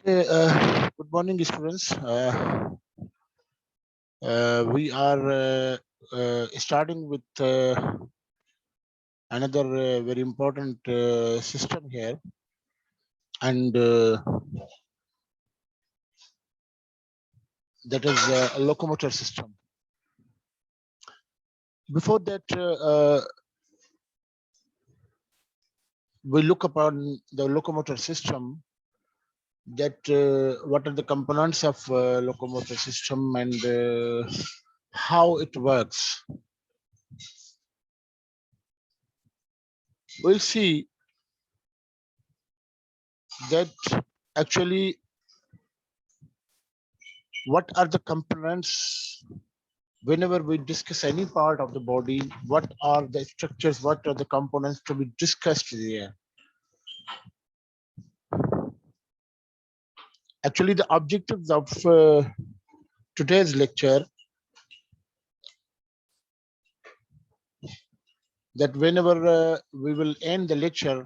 Good morning, students. We are starting with another very important system here, and that is a locomotor system. Before that, we look upon the locomotor system, that what are the components of locomotor system and how it works. We'll see that actually what are the components whenever we discuss any part of the body, what are the structures, what are the components to be discussed there. Actually, the objectives of today's lecture, that whenever we will end the lecture,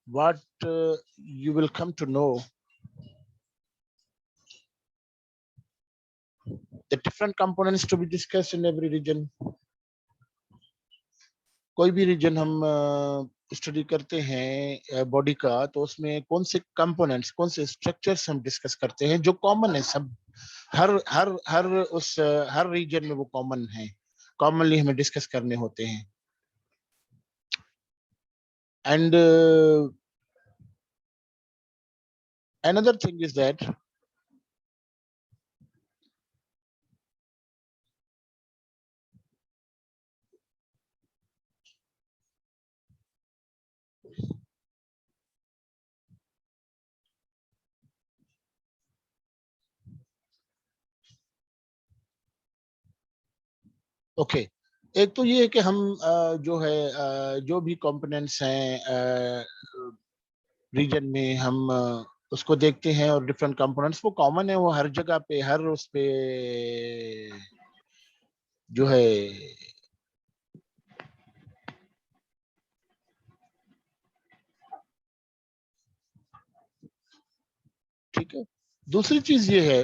what you will come to know, the different components to be discussed in every region. कोई भी reason हम study करते हैं body का, तो उसमें कौन से कंपोनेंट्स, कौन से स्ट्रक्चर्स हम डिस्कस करते हैं जो कॉमन है, सब हर रीजन में वो कॉमन है, कॉमनली हमें डिस्कस करने होते हैं. And another thing is that okay, एक तो ये है कि हम जो है जो भी कंपोनेंट्स हैं रीजन में, हम उसको देखते हैं, और डिफरेंट कंपोनेंट्स वो कॉमन है, वो हर जगह पे, हर उस पे जो है ठीक है. दूसरी चीज ये है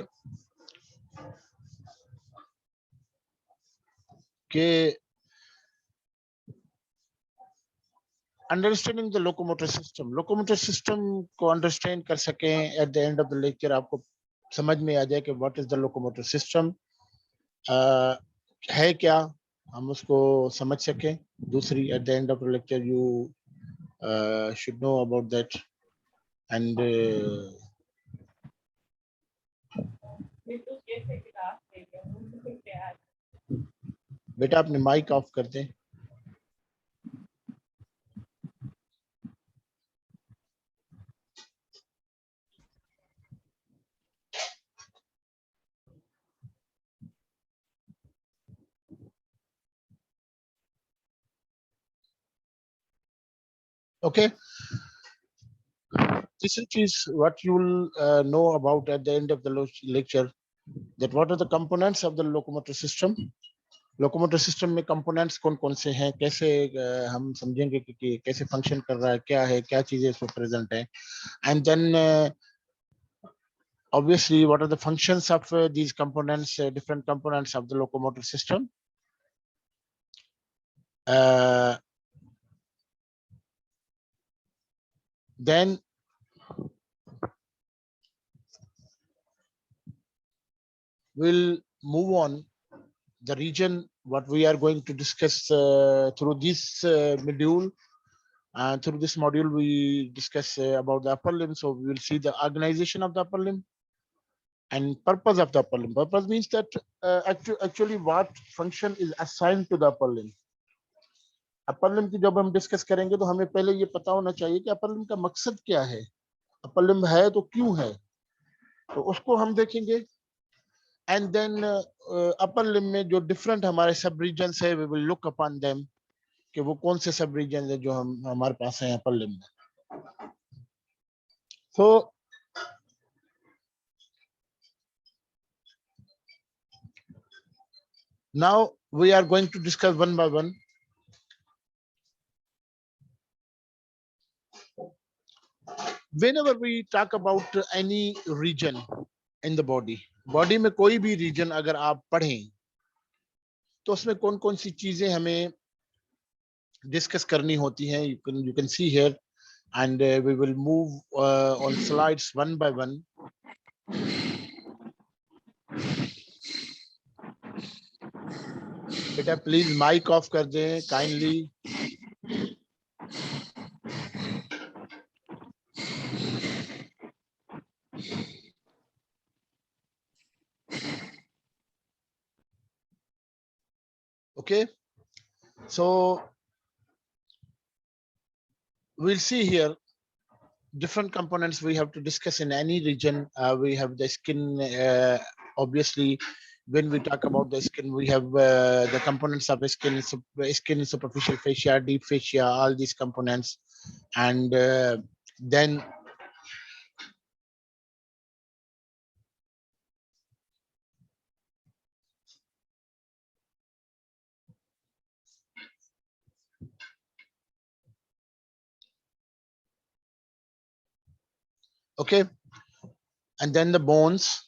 कि अंडरस्टैंडिंग द लोकोमोटर सिस्टम को अंडरस्टैंड कर सकें, at the end of the lecture आपको समझ में आ जाए कि what is the locomotor system है क्या, हम उसको समझ सकें. दूसरी, at the end of the lecture you should know about that. And बेटा अपने माइक ऑफ कर दें. Okay, this is what you will know about at the end of the lecture, that what are the components of the locomotor system. Locomotor system में components कौन कौन से हैं, कैसे हम समझेंगे कि कैसे फंक्शन कर रहा है, क्या है, क्या चीजें इसमें प्रेजेंट है. And then obviously what are the functions of these components, different components of the locomotor system. Then we'll move on the region what we are going to discuss through this module. Through this module we discuss about the upper limb, so we will see the organization of the upper limb and purpose of the upper limb. Purpose means that actually what function is assigned to the upper limb. Upper limb की जब हम discuss करेंगे तो हमें पहले ये पता होना चाहिए कि अपर लिम्ब का मकसद क्या है, अपर लिम्ब है तो क्यों है, तो उसको हम देखेंगे. एंड देन अपर लिम्ब में जो डिफरेंट हमारे सब रीजन्स है, we will look upon them कि वो कौन से सब रीजन है जो हम हमारे पास हैं अपर लिम्ब में. So now we are going to discuss one by one. whenever we talk about any region in the body में कोई भी region अगर आप पढ़ें तो उसमें कौन कौन सी चीजें हमें डिस्कस करनी होती हैं. You can see here and we will move on slides one by one. बेटा प्लीज माइक ऑफ कर दें kindly. Okay, so we'll see here different components we have to discuss in any region. We have the skin, obviously when we talk about the skin we have the components of the skin, superficial fascia, deep fascia, all these components. And then okay, and then the bones.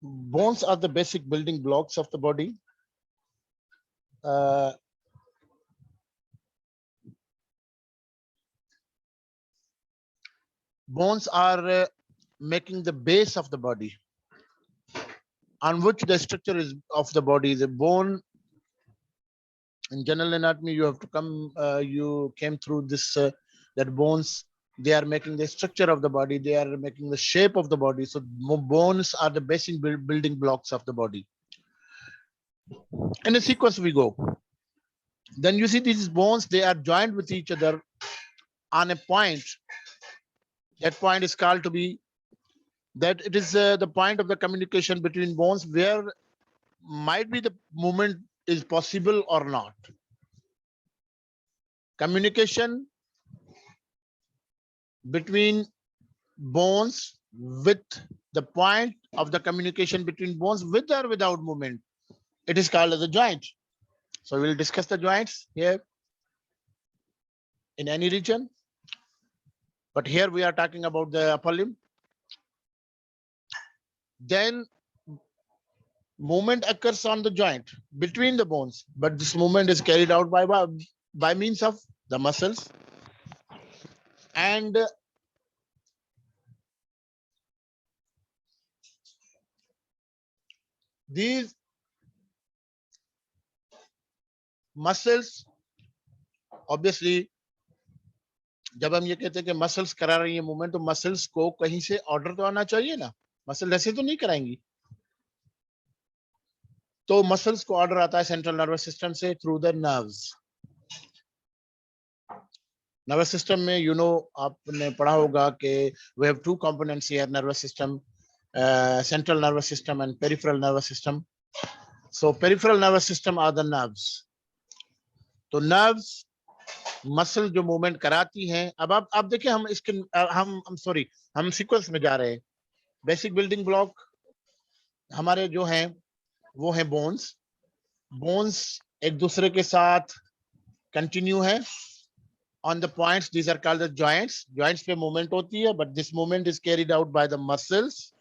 Bones are the basic building blocks of the body. Bones are making the base of the body on which the structure is of the body. The bone in general anatomy, you have to come, you came through this, that bones, they are making the structure of the body, they are making the shape of the body. So bones are the basic building blocks of the body. In a sequence we go. Then you see these bones, they are joined with each other on a point. That point is called to be, that it is the point of the communication between bones where might be the movement is possible or not. Communication between bones with the point of the communication between bones with or without movement. It is called as a joint. So we'll discuss the joints here in any region. But here we are talking about the upper limb. Then movement occurs on the joint between the bones, but this movement is carried out by means of the muscles. And these muscles, obviously जब हम ये कहते हैं कि muscles करा रही है movement, तो मसल्स को कहीं से ऑर्डर तो आना चाहिए ना. मसल ऐसे तो नहीं कराएंगी. तो मसल्स को ऑर्डर आता है सेंट्रल नर्वस सिस्टम से through the nerves. Nervous system में आपने पढ़ा होगा कि we have two components here, nervous system, central nervous system and peripheral nervous system. So peripheral nervous system are the nerves. तो नर्व्स मसल जो movement कराती हैं. अब आप देखिए, हम इसके हम सीक्वेंस में जा रहे हैं. बेसिक बिल्डिंग ब्लॉक हमारे जो हैं वो है बोन्स. बोन्स एक दूसरे के साथ कंटिन्यू है on the points. These are called the joints. Joints पे movement होती है, but this movement is carried out by the muscles.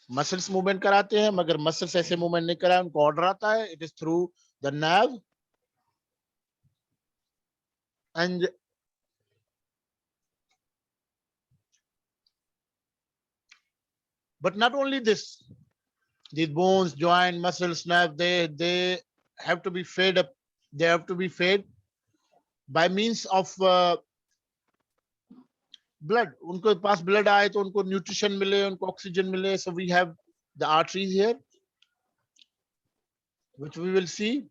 Muscles movement कराते हैं, मगर muscles ऐसे movement नहीं कराए, उनको order आता है. It is through the nerve. And but not only this, these bones, joint, muscles, nerve, they have to be fed up. They have to be fed by means of blood. उनको पास blood आए तो उनको nutrition मिले, उनको oxygen मिले. So we have the arteries here, which we will see.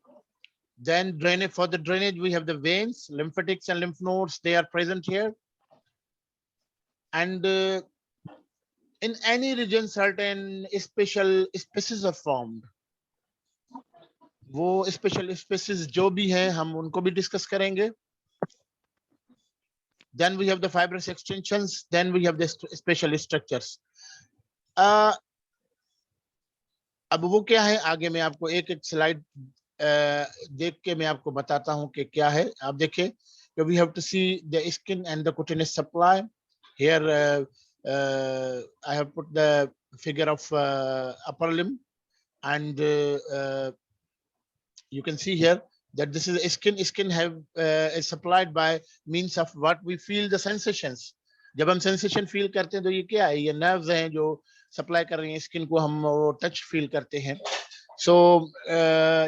Then drainage, for the drainage we have the veins, lymphatics and lymph nodes. They are present here. And in any region certain special species are formed. वो special species जो भी हैं हम उनको भी discuss करेंगे. Then we have the fibrous extensions. Then we have the special structures. अब वो क्या है, आगे मैं आपको एक एक स्लाइड देख के मैं आपको बताता हूं कि क्या है. आप देखिए, we have to see the skin and the cutaneous supply. Here I have put the figure of upper limb, and you can see here that this is skin have is supplied by means of what we feel the sensations. जब हम sensation feel करते हैं तो ये क्या है, ये nerves हैं जो supply कर रही हैं skin को, हम वो touch feel करते हैं. So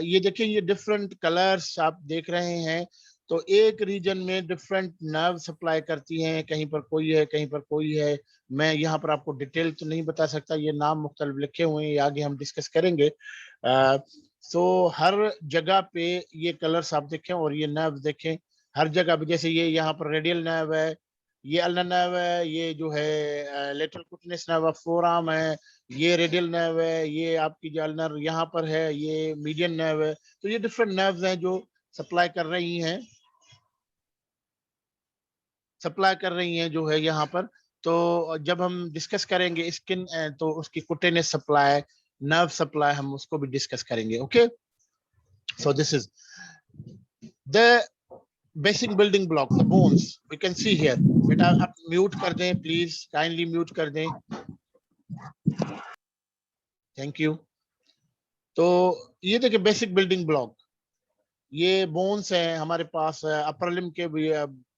ये देखिए, ये different colors आप देख रहे हैं, तो एक रीजन में डिफरेंट नर्व सप्लाई करती हैं, कहीं पर कोई है कहीं पर कोई है. मैं यहाँ पर आपको डिटेल तो नहीं बता सकता, ये नाम मुख्तलिफ लिखे हुए हैं, आगे हम डिस्कस करेंगे. तो हर जगह पे ये कलर्स आप देखें और ये नर्व देखें हर जगह पे. जैसे ये यहाँ पर रेडियल नर्व है, ये अल्नर नर्व है, ये जो है लेटरल कुटनेस नर्व ऑफ फोरआर्म है, ये रेडियल नर्व है, ये आपकी जो अल्नर यहाँ पर है, ये मीडियन नर्व है. तो ये डिफरेंट नर्व्स हैं जो सप्लाई कर रही हैं जो है यहाँ पर. तो जब हम डिस्कस करेंगे स्किन तो उसकी कुटेनेस सप्लाई, नर्व सप्लाई, हम उसको भी डिस्कस करेंगे. Okay, so this is the basic building block, the bones. We can see here. बेटा आप म्यूट कर दें प्लीज, काइंडली म्यूट कर दें. Thank you. तो ये देखिए बेसिक बिल्डिंग ब्लॉक, ये बोन्स हैं हमारे पास. अपर लिम्ब के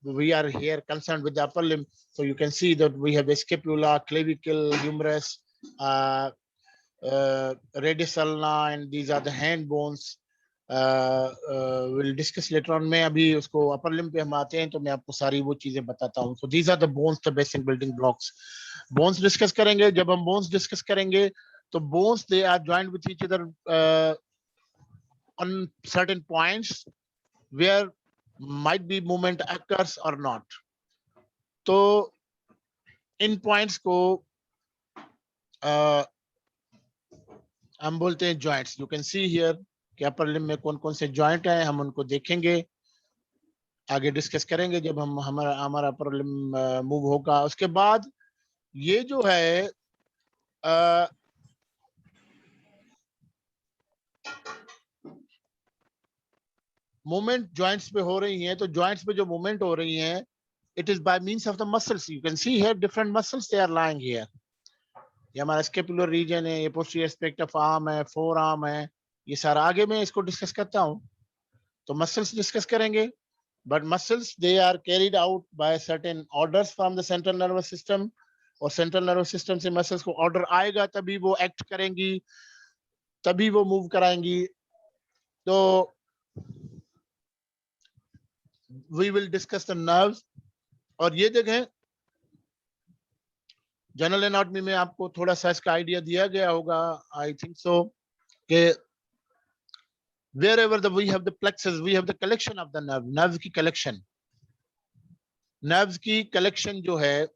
we are here concerned with the upper limb, so you can see that we have the scapula, clavicle, humerus, radius ulna, and these are the hand bones. We'll discuss later on. मैं अभी उसको upper limb पे हम आते हैं तो मैं आपको सारी वो चीजें बताता हूँ. So these are the bones, the basic building blocks. Bones discuss करेंगे. जब हम bones discuss करेंगे तो bones they are joined with each other on certain points where might be movement occurs or not. तो इन पॉइंट्स को हम बोलते हैं joints. You can see here कि अपर लिम्ब में कौन कौन से जॉइंट हैं, हम उनको देखेंगे, आगे डिस्कस करेंगे जब हम हमारा अपर लिम्ब मूव होगा. उसके बाद ये जो है मूवमेंट जॉइंट्स पे हो रही हैं. तो जॉइंट्स पे जो मूवमेंट हो रही हैं, it is by means of the muscles. You can see here different muscles they are lying here. ये हमारा स्केपुलर रीजन है, ये पोस्टीरियर एस्पेक्ट ऑफ आर्म है, फोर आर्म है, ये सारा आगे मैं इसको डिस्कस करता हूँ. तो मसल्स डिस्कस करेंगे, but muscles they are carried out by certain orders from the central nervous system, और सेंट्रल नर्वस सिस्टम से मसल्स को ऑर्डर आएगा तभी वो एक्ट करेंगी, तभी वो मूव कराएंगी. तो we will discuss the nerves. और ये देखें जनरल एनाटॉमी में आपको थोड़ा सा इसका आइडिया दिया गया होगा, आई थिंक सो, कि wherever we have the plexus, we have the collection of the nerve की collection. nerves की collection जो है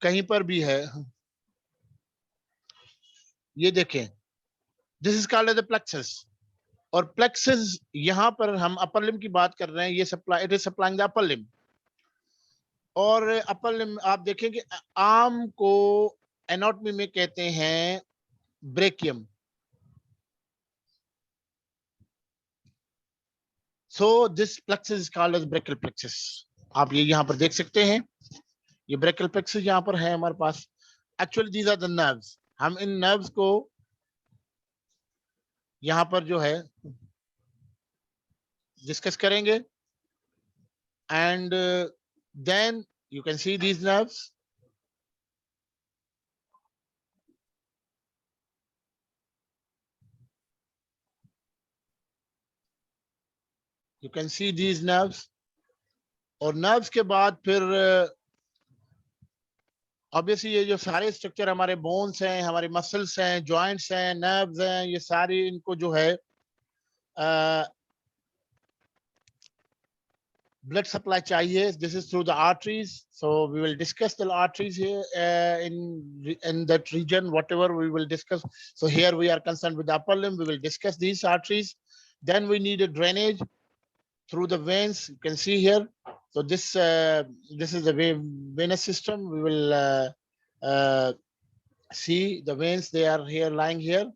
कहीं पर भी है, ये देखें, this is called as the plexus. और plexus यहाँ पर हम upper limb की बात कर रहे हैं, ये supply, it is supplying the upper limb. और upper limb आप देखेंगे आर्म को एनाटॉमी में कहते हैं brachium. So this plexus is called as brachial plexus. आप ये यहाँ पर देख सकते हैं, ये brachial plexus यहाँ पर है हमारे पास. Actually these are the nerves. हम इन nerves को यहाँ पर जो है डिस्कस करेंगे. And then you can see these nerves. You can see these nerves. और nerves के बाद फिर ऑब्वियसली ये जो सारे स्ट्रक्चर हमारे बोन्स हैं, हमारे मसल्स हैं, जॉइंट्स हैं, नर्व्स हैं, ये सारी इनको जो है blood supply चाहिए. This is through the arteries. So we will discuss the arteries here in that region, whatever we will discuss. So here we are concerned with the upper limb. We will discuss these arteries. Then we need a drainage through the veins. You can see here. So this is the venous system. We will see the veins. They are here, lying here,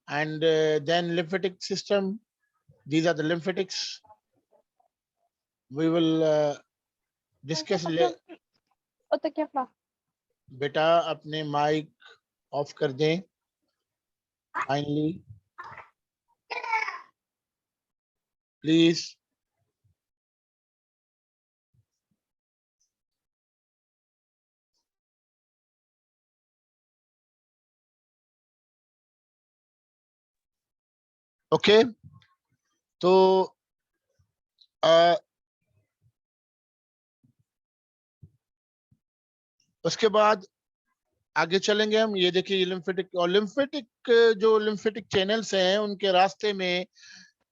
and then lymphatic system. These are the lymphatics. We will discuss O तो क्या फ्ला? बेटा अपने mic off कर दें kindly please. Okay तो उसके बाद आगे चलेंगे हम। ये देखिए लिम्फेटिक और लिम्फेटिक जो लिम्फेटिक चैनल्स हैं उनके रास्ते में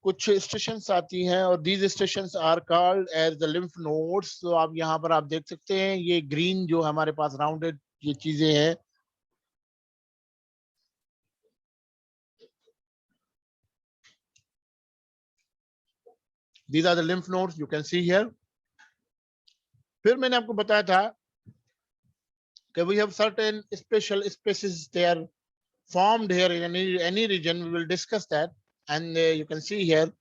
कुछ स्टेशंस आती हैं और these stations are called as the lymph nodes. तो आप यहाँ पर आप देख सकते हैं ये ग्रीन जो हमारे पास राउंडेड ये चीजें हैं, these are the lymph nodes you can see here। फिर मैंने आपको बताया था कि we have certain special spaces they are formed here in any region, we will discuss that। And you can see here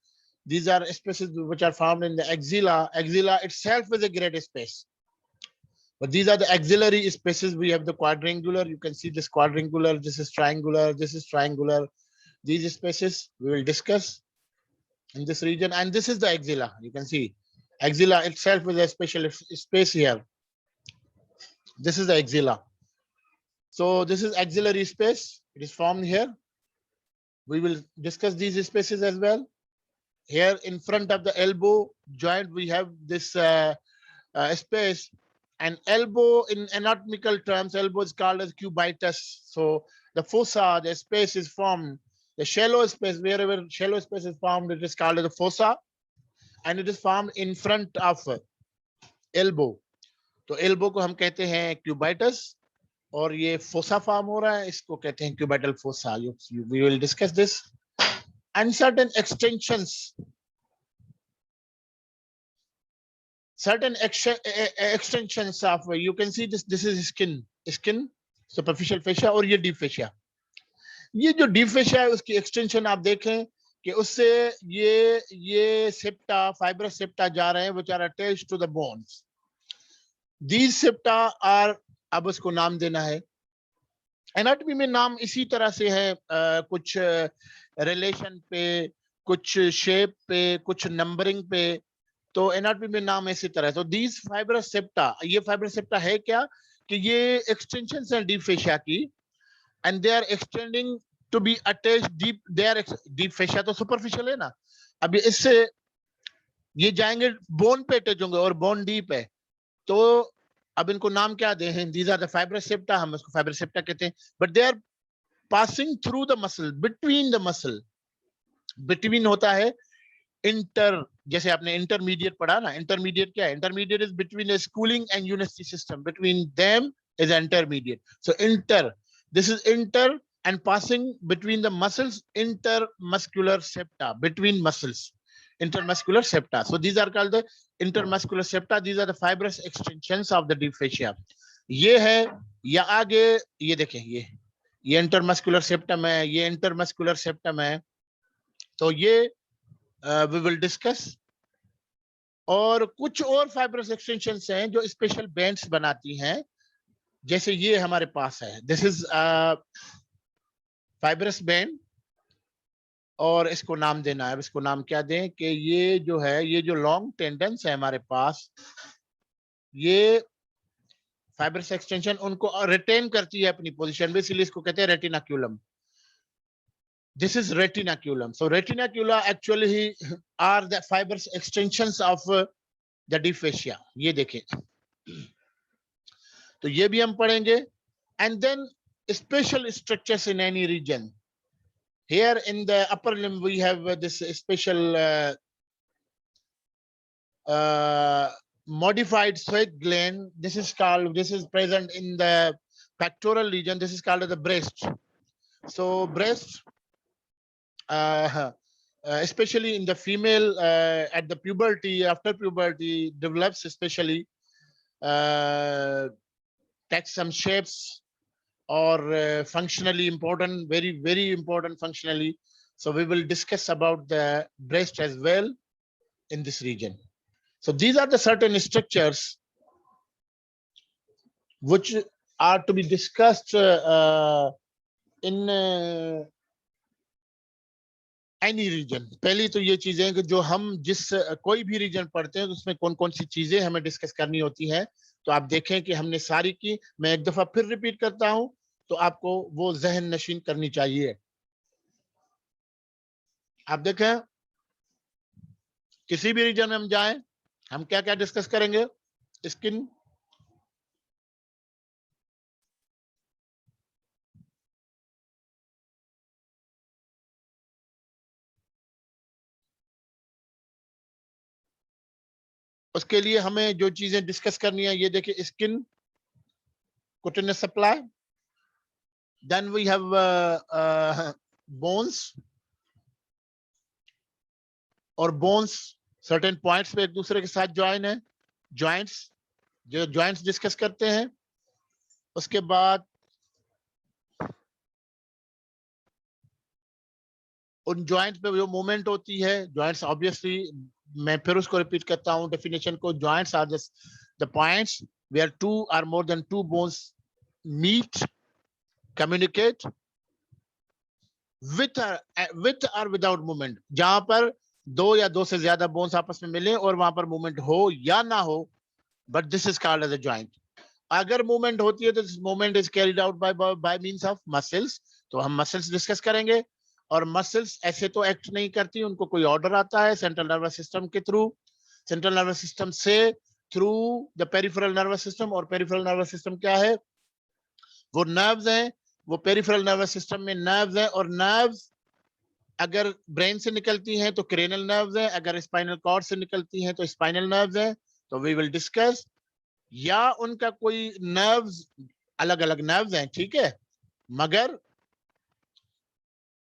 these are spaces which are found in the axilla. Axilla itself is a great space, but these are the axillary spaces. We have the quadrangular, you can see this quadrangular, this is triangular, this is triangular. These spaces we will discuss in this region, and this is the axilla. You can see axilla itself is a special space here. This is the axilla. So this is axillary space. It is formed here. We will discuss these spaces as well. Here in front of the elbow joint, we have this space. And elbow in anatomical terms, elbow is called as cubitus. So the fossa, the space is formed. The shallow space, wherever shallow space is formed, it is called as the fossa. And it is formed in front of elbow. तो elbow को हम कहते हैं cubitus, और ये fossa form हो रहा है, इसको कहते हैं cubital fossa. We will discuss this. And certain extensions, extensions of, you can see this is skin, superficial fascia, और ये deep fascia. ये जो deep fascia है उसकी extension आप देखें कि उससे ये septa, fibrous septa जा रहे हैं, which are attached to the bones. These septa are, अब उसको नाम देना है। एनाटॉमी में नाम इसी तरह से है, कुछ रिलेशन पे, कुछ शेप पे, कुछ नंबरिंग पे, तो एनाटॉमी में नाम इसी तरह है। तो दीज फाइब्रस सेप्टा, ये फाइब्रस सेप्टा है क्या कि ये एक्सटेंशंस हैं डीप फेशिया की, and they are extending to be attached deep, they are deep fascia तो सुपरफिशियल है ना, अब इससे ये जाएंगे बोन पे अटैच होंगे और बोन डीप है, तो अब इनको नाम क्या दे हैं, these are the fibrous septa, हम इसको फाइब्रस सेप्टा कहते हैं, but they are passing through the muscle, between the muscle. Between होता है इंटर, जैसे आपने इंटरमीडिएट पढ़ा ना, इंटरमीडिएट क्या है, intermediate is between A schooling and university system, between them is intermediate. So inter, this is inter and passing between the muscles, intermuscular septa, between muscles, intermuscular septa. So these are called the intermuscular septa. These are the fibrous extensions of the deep fascia. ये है, या आगे ये देखें, ये intermuscular septum है, ये intermuscular septum है, तो ये we will discuss। और कुछ और फाइब्रस एक्सटेंशंस हैं जो स्पेशल बैंड्स बनाती हैं, जैसे ये हमारे पास है, दिस इज फाइब्रस बैंड, और इसको नाम देना है। अब इसको नाम क्या दें कि ये जो है, ये जो लॉन्ग टेंडेंस है हमारे पास, ये फाइब्रस एक्सटेंशन उनको रिटेन करती है अपनी पोजीशन में, इसलिए इसको कहते हैं रेटिनाक्यूलम। This is retinaculum. So retinacula actually are the fibrous extensions of the deep fascia. ये देखें, तो ये भी हम पढ़ेंगे। And then special structures in any region. Here in the upper limb we have this special modified sweat gland. This is present in the pectoral region. This is called the breast. So breast, especially in the female at the puberty, after puberty develops, especially takes some shapes or functionally important, very important functionally. So we will discuss about the breast as well in this region. So these are the certain structures which are to be discussed in any region. पहली तो ये चीजें कि जो हम जिस कोई भी रीजन पढ़ते हैं तो उसमें कौन कौन सी चीजें हमें डिस्कस करनी होती हैं, तो आप देखें कि हमने सारी की। मैं एक दफा फिर रिपीट करता हूं तो आपको वो जहन नशीन करनी चाहिए। आप देखें किसी भी रीजन में हम जाएं, हम क्या क्या डिस्कस करेंगे? स्किन, उसके लिए हमें जो चीजें डिस्कस करनी है, ये देखिए, skin, cutaneous supply, then we have bones, और बोन्स सर्टेन पॉइंट्स पे एक दूसरे के साथ ज्वाइन है, जॉइंट्स, जो जॉइंट्स डिस्कस करते हैं। उसके बाद उन जॉइंट्स पे जो मूवमेंट होती है, जॉइंट्स ऑब्वियसली, मैं फिर उसको रिपीट करता हूं डेफिनेशन को, joints are the points where two are more than two bones meet, communicate with और विदाउट मूवमेंट, जहां पर दो या दो से ज्यादा बोन्स आपस में मिले और वहां पर मूवमेंट हो या ना हो, but this is called as a joint. अगर मूवमेंट होती है तो movement is carried out by means of muscles, तो हम मसल्स डिस्कस करेंगे। और मसल्स ऐसे तो एक्ट नहीं करती, उनको कोई ऑर्डर आता है सेंट्रल नर्वस सिस्टम के थ्रू, सेंट्रल नर्वस सिस्टम से through the peripheral nervous system. और पेरिफेरल नर्वस सिस्टम क्या है? वो नर्व्स हैं, वो पेरिफेरल नर्वस सिस्टम में नर्व्स हैं, और नर्व्स अगर ब्रेन से निकलती हैं तो क्रेनल नर्व्स हैं, अगर स्पाइनल कॉर्ड से निकलती हैं तो स्पाइनल नर्व्स हैं। तो वी विल डिस्कस, या उनका कोई नर्व्स अलग अलग नर्व्स हैं, ठीक है, मगर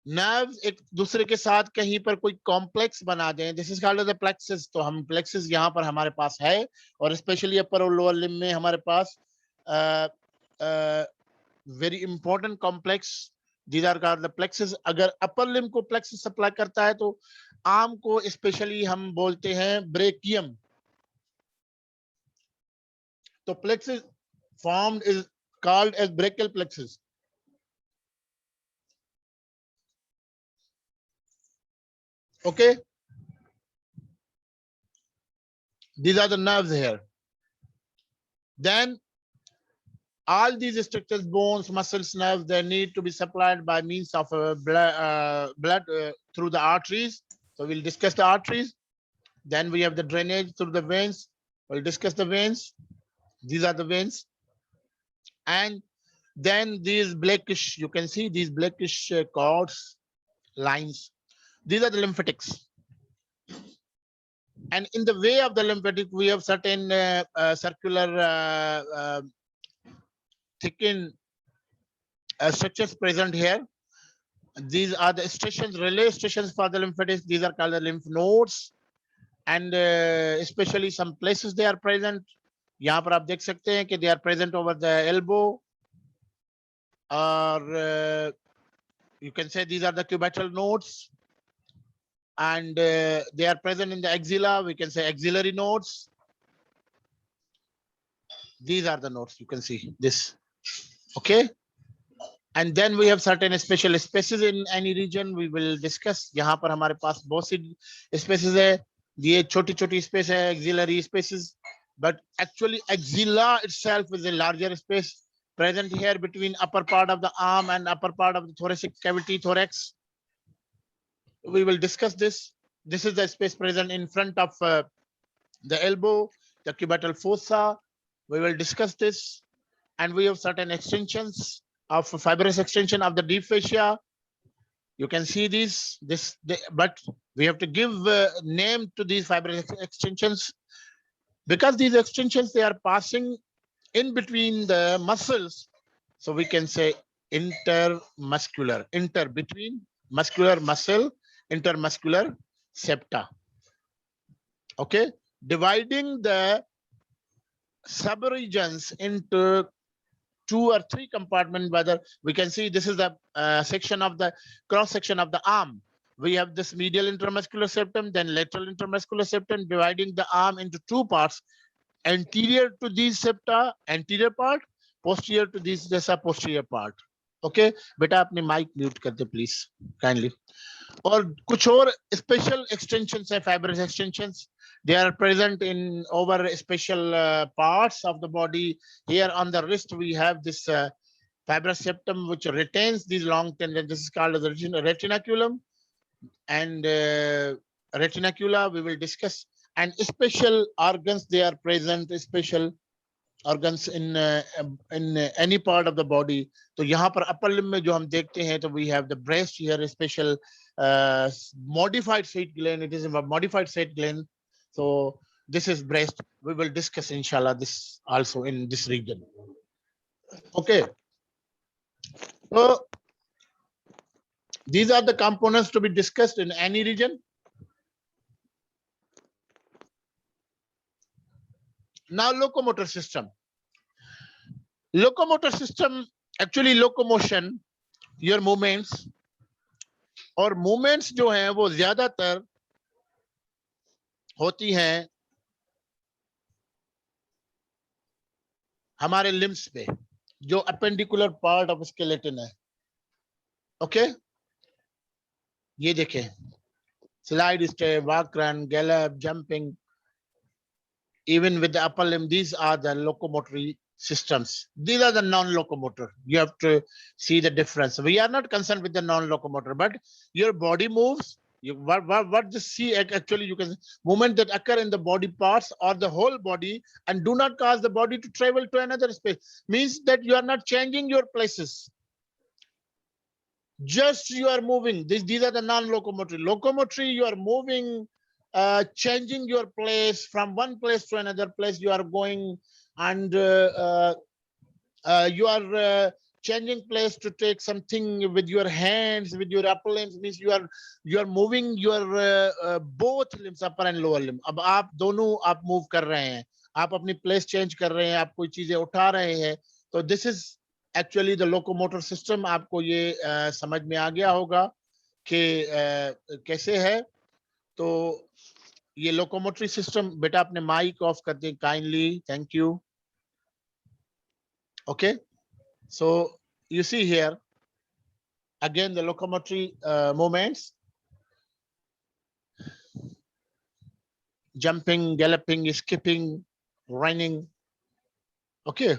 नर्व्स एक दूसरे के साथ कहीं पर कोई कॉम्प्लेक्स बना दें, this is called the plexus. तो हम प्लेक्सस यहाँ पर हमारे पास है, और स्पेशली अपर और लोअर लिम्ब में हमारे पास very important complex, these are called the plexus. अगर अपर लिम्ब को प्लेक्सस सप्लाई करता है तो आर्म को स्पेशली हम बोलते हैं ब्रेकियम। तो plexus formed is called as brachial plexus. Okay, these are the nerves here. Then all these structures, bones, muscles, nerves, they need to be supplied by means of blood through the arteries. So we'll discuss the arteries. Then we have the drainage through the veins. We'll discuss the veins. These are the veins. And then these blackish, you can see these blackish cords, lines. These are the lymphatics. And in the way of the lymphatic, we have certain circular thickened structures present here. These are the stations, relay stations for the lymphatics. These are called the lymph nodes, and especially some places they are present. यहाँ पर आप देख सकते हैं कि they are present over the elbow, or you can say these are the cubital nodes, and they are present in the axilla. We can say axillary nodes. These are the nodes, you can see this. Okay, and then we have certain special spaces in any region we will discuss. यहाँ पर हमारे पास बहुत सी spaces है, ये छोटी छोटी space है, axillary spaces, but actually axilla itself is a larger space present here between upper part of the arm and upper part of the thoracic cavity, thorax. We will discuss this. This is the space present in front of the elbow, the cubital fossa. We will discuss this. And we have certain extensions of fibrous extension of the deep fascia. You can see but we have to give name to these fibrous extensions, because these extensions, they are passing in between the muscles. So we can say intermuscular, between muscular muscle, intermuscular septa. Okay, dividing the subregions into 2 or 3 compartments, whether we can see this is the section of the cross section of the arm. We have this medial intermuscular septum, then lateral intermuscular septum, dividing the arm into 2 parts, anterior to these septa, anterior part, posterior to this जैसा posterior part. Okay, बेटा अपने mic mute कर दे please kindly. और कुछ और special extensions है, fibrous extensions. They are present in over special parts of the body. Here on the wrist we have this fibrous septum which retains these long tendons. This is called as the retinaculum, and retinacula we will discuss. And special organs, they are present, special organs in any part of the body. तो यहाँ पर upper limb में जो हम देखते हैं, तो we have the breast here, a special modified sweat gland. It is a modified sweat gland. So this is breast. We will discuss inshallah this also in this region. Okay. So these are the components to be discussed in any region. Now locomotor system. Locomotor system, actually locomotion, your movements, और movements जो हैं वो ज्यादातर होती हैं हमारे limbs पे, जो appendicular part of skeleton है. Okay, ये देखें, slide step, walk, run, gallop, jumping, even with the upper limb, these are the locomotory systems. These are the non-locomotor. You have to see the difference. We are not concerned with the non-locomotor, but your body moves. What you see, actually you can movement that occur in the body parts or the whole body and do not cause the body to travel to another space. Means that you are not changing your places. Just you are moving. These are the non-locomotory. Locomotory, you are moving, changing your place from one place to another place. You are going and you are changing place to take something with your hands, with your upper limbs. Means you are moving your both limbs, upper and lower limb. अब आप दोनों आप move कर रहे हैं, आप अपनी place change कर रहे हैं, आप कोई चीजें उठा रहे हैं. तो this is actually the locomotor system. आपको ये समझ में आ गया होगा कि कैसे है. तो ये locomotory system, बेटा अपने mic off कर दें kindly. Thank you. Okay, so you see here again the locomotory movements: jumping, galloping, skipping, running. Okay,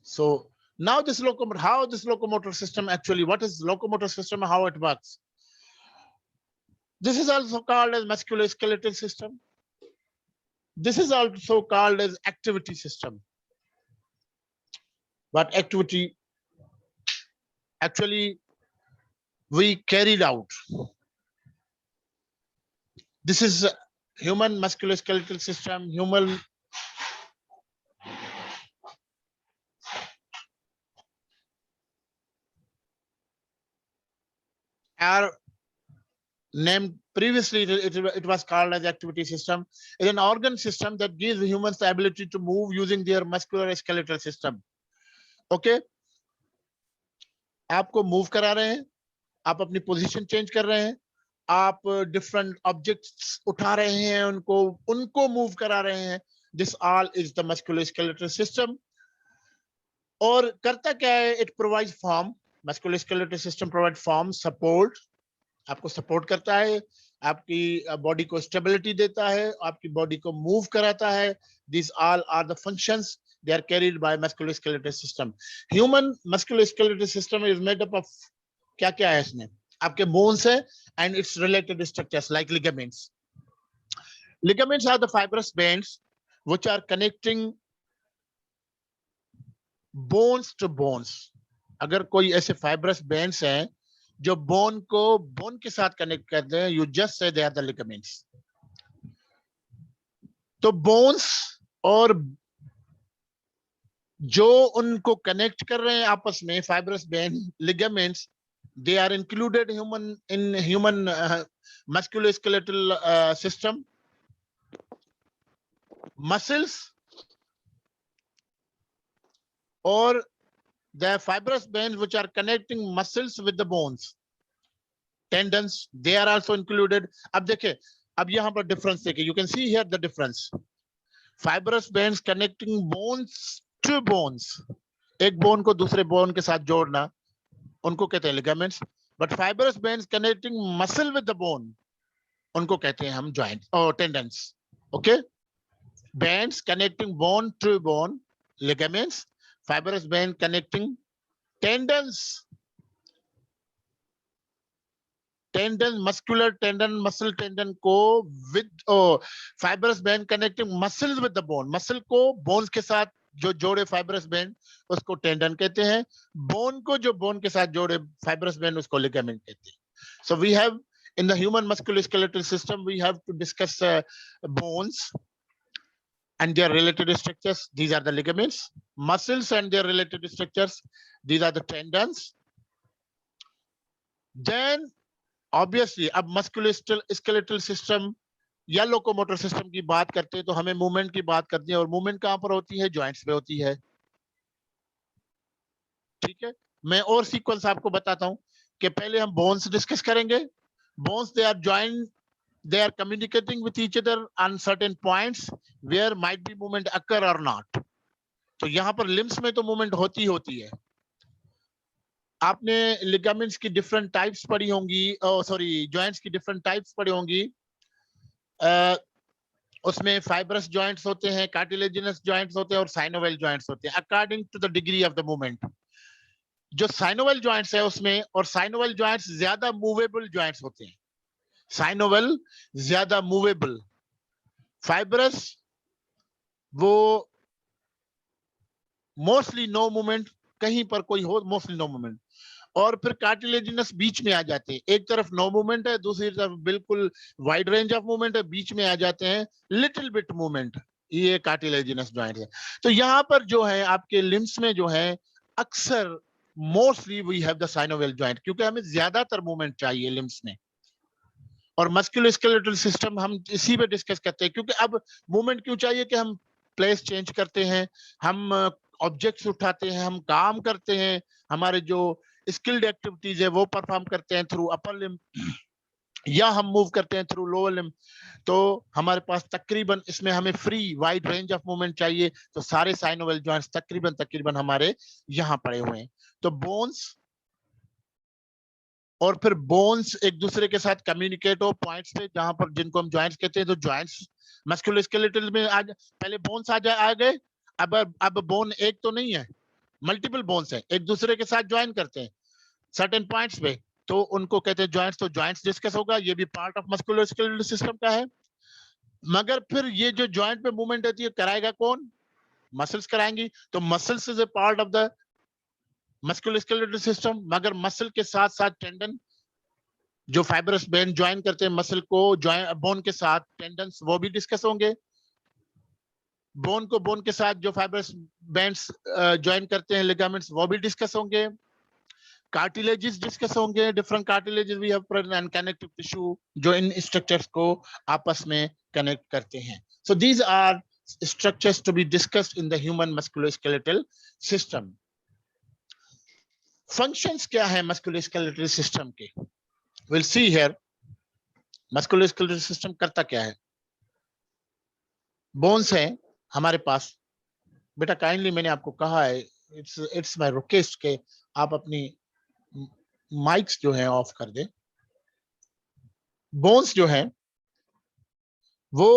so now this locomotor, how this locomotor system actually, what is locomotor system, how it works? This is also called as musculoskeletal system. This is also called as activity system. But activity actually we carried out. This is human musculoskeletal system, human are named previously, it was called as activity system. It's an organ system that gives humans the ability to move using their musculoskeletal system. Okay, आपको move करा रहे हैं, आप अपनी position change कर रहे हैं, आप different objects उठा रहे हैं, उनको move करा रहे हैं. This all is the musculoskeletal system. और करता क्या है? It provides form. Musculoskeletal system provides form, support. आपको support करता है, आपकी body को stability देता है, आपकी body को move कराता है. These all are the functions. They are carried by musculoskeletal system. Human musculoskeletal system is made up of क्या-क्या है इसमें? आपके bones है and its related structures like ligaments. Ligaments are the fibrous bands which are connecting bones to bones. अगर कोई ऐसे fibrous bands हैं जो bone को bone के साथ connect करते हैं, you just say they are the ligaments. तो bones और जो उनको connect कर रहे हैं आपस में fibrous band, ligaments, they are included in human musculoskeletal system. Muscles or the fibrous bands which are connecting muscles with the bones, tendons, they are also included. अब देखिए, अब यहाँ पर difference देखिए, you can see here the difference. Fibrous bands connecting bones to bones. एक bone को दूसरे bone के साथ जोड़ना, उनको कहते हैं ligaments. But fibrous bands connecting muscle with the bone, उनको कहते हैं हम जॉइंट और tendons. Okay, bands connecting bone to bone, ligaments. Fibrous band connecting tendons, tendon, muscular tendon, muscle tendon को with fibrous band connecting muscles with the bone, muscle को bones के साथ जो जोड़े फाइबरस बैंड, उसको टेंडन कहते हैं। बोन को जो बोन के साथ जोड़े फाइबरस बैंड, उसको लिगामेंट कहते हैं। So we have in the human musculoskeletal system, we have to discuss bones and their related structures. These are the ligaments. Muscles and their related structures. These are the tendons. Then obviously अब musculoskeletal system या locomotor system की बात करते हैं तो हमें movement की बात करनी है, और मूवमेंट कहां पर होती है? जॉइंट्स पे होती है। ठीक है, मैं और सीक्वेंस आपको बताता हूं कि पहले हम बोन्स डिस्कस करेंगे। Bones, they are joint, they are communicating with each other on certain points where might be movement occur or not. तो यहां पर लिम्स में तो मूवमेंट होती है। आपने लिगामेंट्स की डिफरेंट टाइप्स पढ़ी होंगी, सॉरी जॉइंट्स की डिफरेंट टाइप्स पढ़ी होंगी। उसमें फाइब्रस जॉइंट्स होते हैं, कार्टिलेजिनस जॉइंट्स होते हैं और साइनोवेल जॉइंट्स होते हैं according to the degree of the movement. जो साइनोवेल जॉइंट्स है उसमें, और साइनोवेल जॉइंट्स ज्यादा मूवेबल जॉइंट्स होते हैं, साइनोवेल ज्यादा मूवेबल। फाइब्रस वो मोस्टली नो मूवमेंट, कहीं पर कोई हो मोस्टली नो मूवमेंट। और फिर कार्टिलेजिनस बीच में आ जाते हैं, एक तरफ नो मूवमेंट है, दूसरी तरफ बिल्कुल वाइड रेंज ऑफ मूवमेंट है, बीच में आ जाते हैं लिटिल बिट मूवमेंट, ये कार्टिलेजिनस जॉइंट है। तो यहाँ पर जो है आपके लिम्स में जो है अक्सर mostly we have the synovial joint, क्योंकि हमें ज्यादातर मूवमेंट चाहिए लिम्स में। और मस्कुलोस्केलेटल सिस्टम हम इसी पे डिस्कस करते हैं, क्योंकि अब मूवमेंट क्यों चाहिए कि हम प्लेस चेंज करते हैं, हम ऑब्जेक्ट्स उठाते हैं, हम काम करते हैं, हमारे जो स्किल्ड एक्टिविटीज है वो परफॉर्म करते हैं थ्रू अपर लिम, या हम मूव करते हैं थ्रू लोअर लिम। तो हमारे पास तकरीबन इसमें हमें free wide range of movement चाहिए, तो सारे साइनोवेल जॉइंट्स तकरीबन हमारे यहाँ पड़े हुए हैं। तो बोन्स, और फिर बोन्स एक दूसरे के साथ कम्युनिकेट हो पॉइंट्स पे, जहां पर जिनको हम जॉइंट्स कहते हैं। तो जॉइंट्स मस्कुलोस्केलेटल में आज पहले बोन्स आ गए, अब बोन एक तो नहीं है, मल्टीपल बोन्स है, एक दूसरे के साथ ज्वाइन करते हैं सर्टेन पॉइंट्स पे, तो उनको कहते हैं जॉइंट्स। तो जॉइंट्स डिस्कस होगा, ये भी पार्ट ऑफ मस्कुलोस्केलेटल सिस्टम का है। मगर फिर ये जो जॉइंट पे मूवमेंट होती है कराएगा कौन? मसल्स कराएंगी। तो muscles is a part of the musculoskeletal system, मगर मसल के साथ साथ टेंडन, जो फाइब्रस बैंड ज्वाइन करते हैं मसल को बोन के साथ, टेंडन्स वो भी डिस्कस होंगे। बोन को बोन के साथ जो फाइब्रस बैंड्स ज्वाइन करते हैं, लिगामेंट्स, वो भी डिस्कस होंगे। कार्टिलेजेस डिस्कस होंगे, different cartilages we have present and connective tissue, जो इन स्ट्रक्चर्स को आपस में कनेक्ट करते हैं। So these are structures to be discussed in the human musculoskeletal system. Functions क्या है musculoskeletal system के? We'll see here. Musculoskeletal system करता क्या है? बोन्स हैं हमारे पास। बेटा काइंडली मैंने आपको कहा है, इट्स माय रिक्वेस्ट के आप अपनी माइक्स जो है ऑफ कर दें। बोन्स जो हैं वो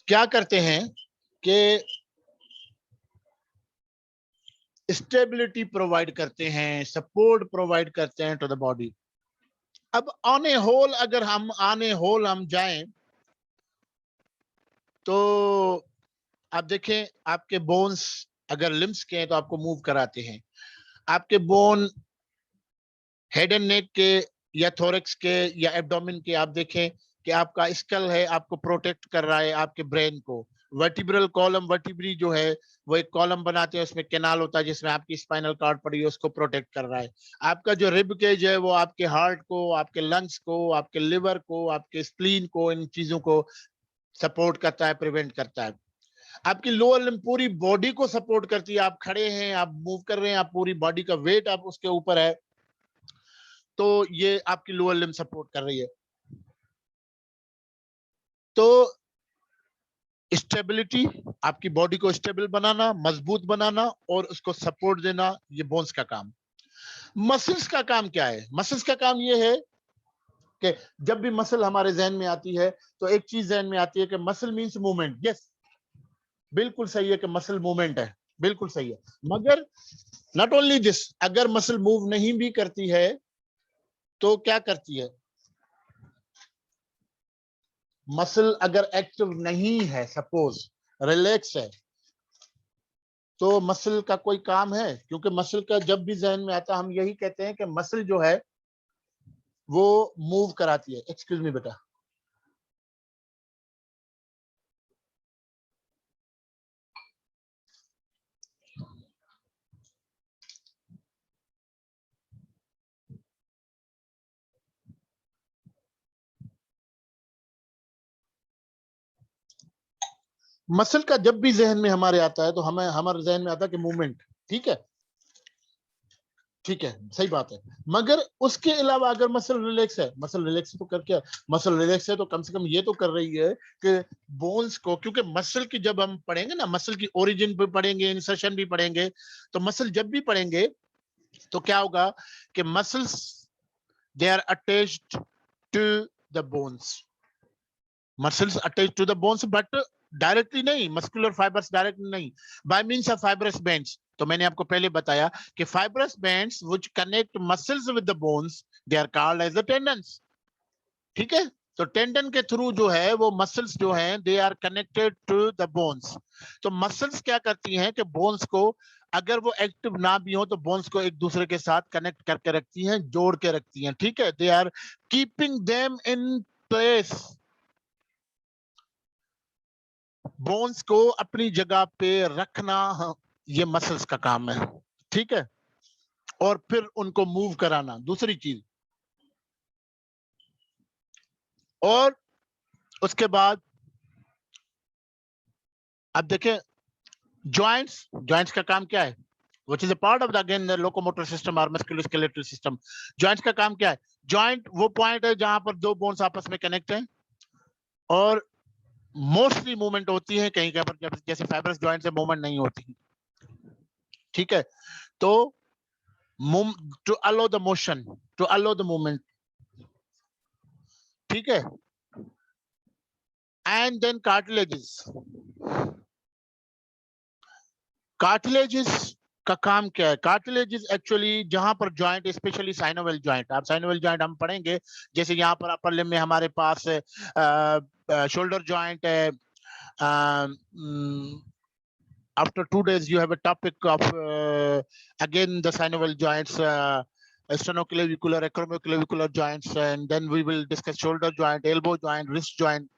क्या करते हैं कि स्टेबिलिटी प्रोवाइड करते हैं, सपोर्ट प्रोवाइड करते हैं टू द बॉडी। अब ऑन ए होल, अगर हम जाएं तो आप देखें आपके बोन्स अगर लिम्स के हैं तो आपको मूव कराते हैं। आपके बोन हेड एंड नेक के या थोरेक्स के या एब्डोमेन के, आप देखें कि आपका स्कल है, आपको प्रोटेक्ट कर रहा है आपके ब्रेन को। वर्टिब्रल कॉलम, वर्टिब्री जो है वो एक कॉलम बनाते हैं, उसमें कैनाल होता है जिसमें आपकी स्पाइनल कॉर्ड पड़ी है, उसको प्रोटेक्ट कर रहा है। आपका जो रिब केज है वो आपके हार्ट को, आपके लंग्स को, आपके लिवर को, आपके स्प्लीन को, इन चीजों को सपोर्ट करता है, प्रिवेंट करता है। आपकी लोअर लिम्ब पूरी बॉडी को सपोर्ट करती है। आप खड़े हैं, आप मूव कर रहे हैं, आप पूरी बॉडी का वेट आप उसके ऊपर है, तो ये आपकी लोअर लिम्ब सपोर्ट कर रही है। तो स्टेबिलिटी, आपकी बॉडी को स्टेबल बनाना, मजबूत बनाना और उसको सपोर्ट देना, ये बोन्स का काम। मसल्स का काम क्या है? मसल्स का काम ये है कि जब भी मसल हमारे जहन में आती है तो एक चीज जहन में आती है कि मसल मींस मूवमेंट। यस, बिल्कुल सही है कि मसल मूवमेंट है, बिल्कुल सही है। मगर नॉट ओनली दिस, अगर मसल मूव नहीं भी करती है तो क्या करती है? मसल अगर एक्टिव नहीं है, सपोज रिलैक्स है, तो मसल का कोई काम है? क्योंकि मसल का जब भी जहन में आता हम यही कहते हैं कि मसल जो है वो मूव कराती है। एक्सक्यूज मी बेटा। मसल का जब भी जहन में हमारे आता है तो हमें हमारे जहन में आता है कि मूवमेंट। ठीक है, ठीक है, सही बात है। मगर उसके अलावा अगर मसल रिलैक्स है, मसल रिलैक्स तो कर क्या, मसल रिलैक्स है तो कम से कम ये तो कर रही है कि बोन्स को, क्योंकि मसल की जब हम पढ़ेंगे ना, मसल की ओरिजिन भी पढ़ेंगे, इंसर्शन भी पढ़ेंगे, तो मसल जब भी पढ़ेंगे तो क्या होगा कि muscles they are attached to the bones. Muscles attached to the bones but directly नहीं, मस्कुलर फाइबर्स डायरेक्टली नहीं, by means of fibrous bands. तो मैंने आपको पहले बताया कि fibrous bands which connect muscles with the bones they are called as the tendons. ठीक है, तो टेंडन के थ्रू जो है वो मसल्स जो हैं they are connected to the bones. तो मसल्स क्या करती हैं कि बोन्स को, अगर वो एक्टिव ना भी हो तो बोन्स को एक दूसरे के साथ कनेक्ट करके रखती हैं, जोड़ के रखती हैं। ठीक है, they are keeping them in place. Bones को अपनी जगह पे रखना, ये मसल्स का काम है। ठीक है, और फिर उनको मूव कराना, दूसरी चीज। और उसके बाद अब देखें, जॉइंट्स, जॉइंट्स का काम क्या है? which is a part of the again the locomotor system or musculoskeletal system। Joints का काम क्या है? जॉइंट वो पॉइंट है जहां पर दो बोन्स आपस में कनेक्ट हैं और मोस्टली मूवमेंट होती है, कहीं कहीं पर जैसे फाइब्रस जॉइंट से मूवमेंट नहीं होती। ठीक है, तो to allow the motion, to allow the movement. ठीक है, एंड देन कार्टिलेजेस। कार्टिलेजेस का काम क्या है? कार्टिलेजेस एक्चुअली जहां पर जॉइंट, स्पेशली साइनोवियल जॉइंट, आप साइनोवियल जॉइंट हम पढ़ेंगे, जैसे यहाँ पर अपर लिम्ब में हमारे पास शोल्डर जॉइंट है। after 2 days you have a topic of again the synovial joints, sternoclavicular, acromioclavicular joints, and then we will discuss shoulder joint, elbow joint, wrist joint।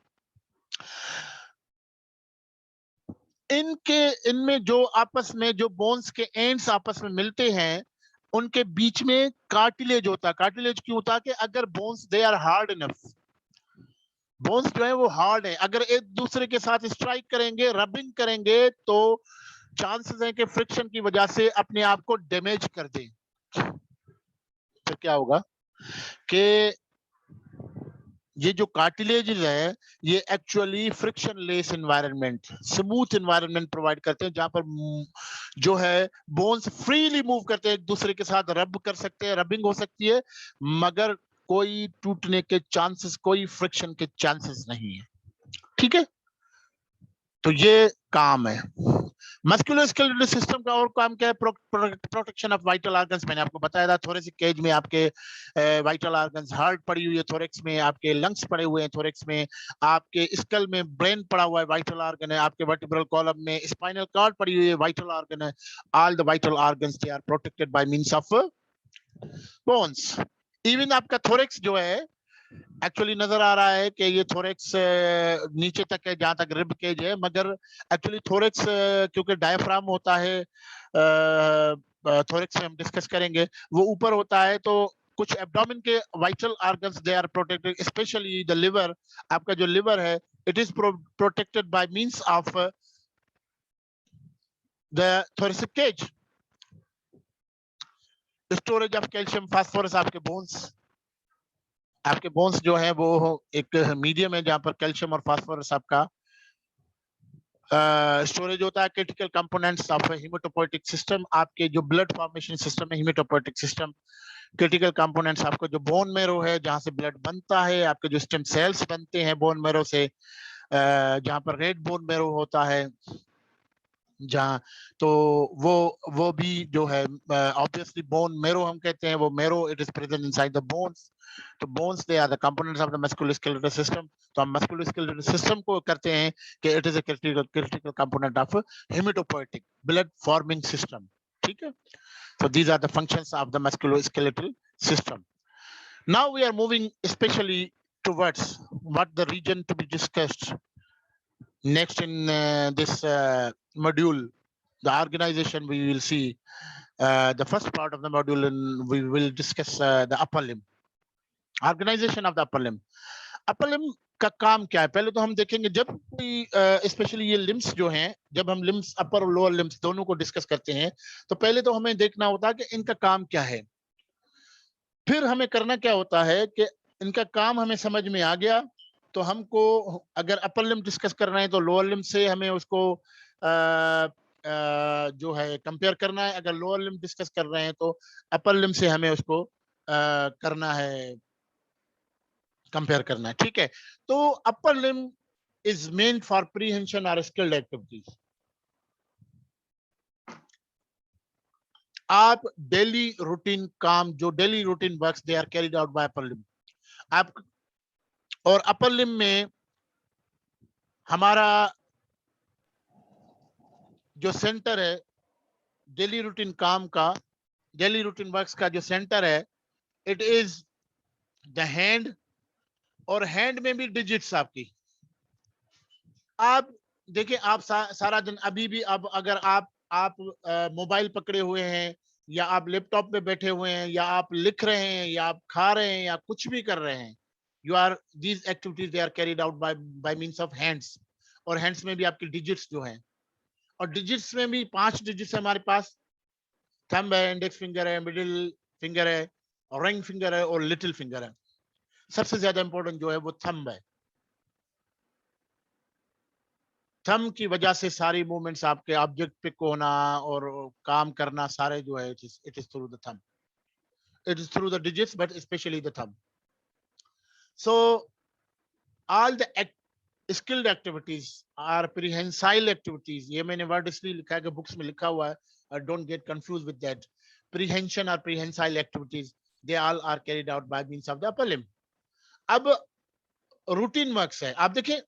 इनमें जो आपस में जो बोन्स के एंड्स आपस में मिलते हैं, उनके बीच में कार्टिलेज होता है। कार्टिलेज क्यों होता है? कि अगर bones they are hard enough, bones जो है वो हार्ड है, अगर एक दूसरे के साथ स्ट्राइक करेंगे, रबिंग करेंगे, तो चांसेस है कि फ्रिक्शन की वजह से अपने आप को डैमेज कर दें। फिर क्या होगा कि ये जो कार्टिलेजेस है ये actually friction less environment, smooth environment provide करते हैं, जहां पर जो है बोन्स फ्रीली मूव करते हैं, एक दूसरे के साथ रब कर सकते हैं, रबिंग हो सकती है, मगर कोई टूटने के चांसेस, कोई फ्रिक्शन के चांसेस नहीं है। ठीक है, तो ये काम है मस्कुलोस्केलेटल सिस्टम का। और काम क्या है? Protection of vital organs. मैंने आपको बताया था, थोरेसिक केज में आपके वाइटल ऑर्गन्स, हार्ट पड़ी हुई है थोरेक्स में, आपके लंग्स पड़े हुए हैं थोरेक्स में, आपके स्कल में ब्रेन पड़ा हुआ है, वाइटल ऑर्गन है, आपके वर्टिब्रल कॉलम में स्पाइनल कॉर्ड पड़ी हुई है, वाइटल ऑर्गन है। All the vital organs they are protected by means of bones. Even आपका थोरेक्स जो है एक्चुअली नजर आ रहा है कि ये थोरेक्स नीचे तक है जहां तक रिब केज है, मगर एक्चुअली थोरेक्स क्योंकि डायफ्राम होता है, थोरेक्स में हम डिस्कस करेंगे, वो ऊपर होता है, तो कुछ एब्डोमेन के vital organs they are protected, specially the liver. आपका जो लिवर है it is protected by means of the thoracic cage. Storage of calcium phosphorus, आपके बोन्स जो है वो एक मीडियम है जहां पर कैल्शियम और फास्फोरस आपका स्टोरेज होता है क्रिटिकल कंपोनेंट्स ऑफ हीमेटोपोइटिक सिस्टम, आपके जो ब्लड फॉर्मेशन सिस्टम है हीमेटोपोइटिक सिस्टम। क्रिटिकल कंपोनेंट्स आपको जो बोन मेरो है जहां से ब्लड बनता है, आपके जो स्टेम सेल्स बनते हैं बोन मेरो से, जहां पर रेड बोन मेरो होता है जहाँ, तो वो भी जो है ऑब्वियसली बोन मेरो हम कहते हैं, वो marrow it is present inside the bones. तो bones they are the components of the musculoskeletal system. तो हम मस्कुलोस्केलेटल सिस्टम को करते हैं कि it is a critical component of hematopoietic blood forming system. ठीक है, so these are the functions of the musculoskeletal system. Now we are moving especially towards what the region to be discussed next in this module, the organization. We will see the first part of the module, and we will discuss the upper limb, organization of the upper limb. Upper limb का काम क्या है, पहले तो हम देखेंगे जब कोई स्पेशली ये लिम्स जो हैं, जब हम लिम्स अपर और लोअर लिम्स दोनों को डिस्कस करते हैं तो पहले तो हमें देखना होता है कि इनका काम क्या है। फिर हमें करना क्या होता है कि इनका काम हमें समझ में आ गया तो हमको अगर अपर लिम्ब डिस्कस कर रहे हैं तो लोअर लिम्ब से हमें उसको जो है कंपेयर करना है। अगर लोअर लिम्ब डिस्कस कर रहे हैं तो अपर लिम्ब से हमें उसको करना है, कंपेयर करना है। ठीक है, तो upper limb is meant for prehension और स्किल्ड एक्टिविटीज। आप डेली रूटीन काम, जो daily routine works they are carried out by upper limb. आप और अपर लिम्ब में हमारा जो सेंटर है डेली रूटीन काम का, डेली रूटीन वर्क्स का जो सेंटर है, इट इज द हैंड। और हैंड में भी डिजिट्स आपकी, आप देखिए आप सारा दिन अभी भी, अब अगर आप मोबाइल पकड़े हुए हैं या आप लैपटॉप पे बैठे हुए हैं या आप लिख रहे हैं या आप खा रहे हैं या कुछ भी कर रहे हैं, you are these activities they are carried out by means of hands. और हैंड्स में भी आपकी डिजिट्स जो हैं, और डिजिट्स में भी 5 डिजिट्स है हमारे पास। थंब है, इंडेक्स फिंगर है, मिडिल फिंगर है, और रिंग फिंगर है और लिटिल फिंगर है। सबसे ज्यादा इंपॉर्टेंट जो है वो थंब है। थंब की वजह से सारी मूवमेंट्स आपके ऑब्जेक्ट पिक होना और काम करना सारे जो है, it is through the thumb, it is through the digits but specially the thumb. So all the skilled activities are prehensile activities. ये मैंने वर्ड इसलिए लिखा है कि बुक्स में लिखा हुआ है, don't get confuse with that. Prehension और prehensile activities they all are carried out by means of the upper limb. अब रूटीन वर्क्स है, आप देखें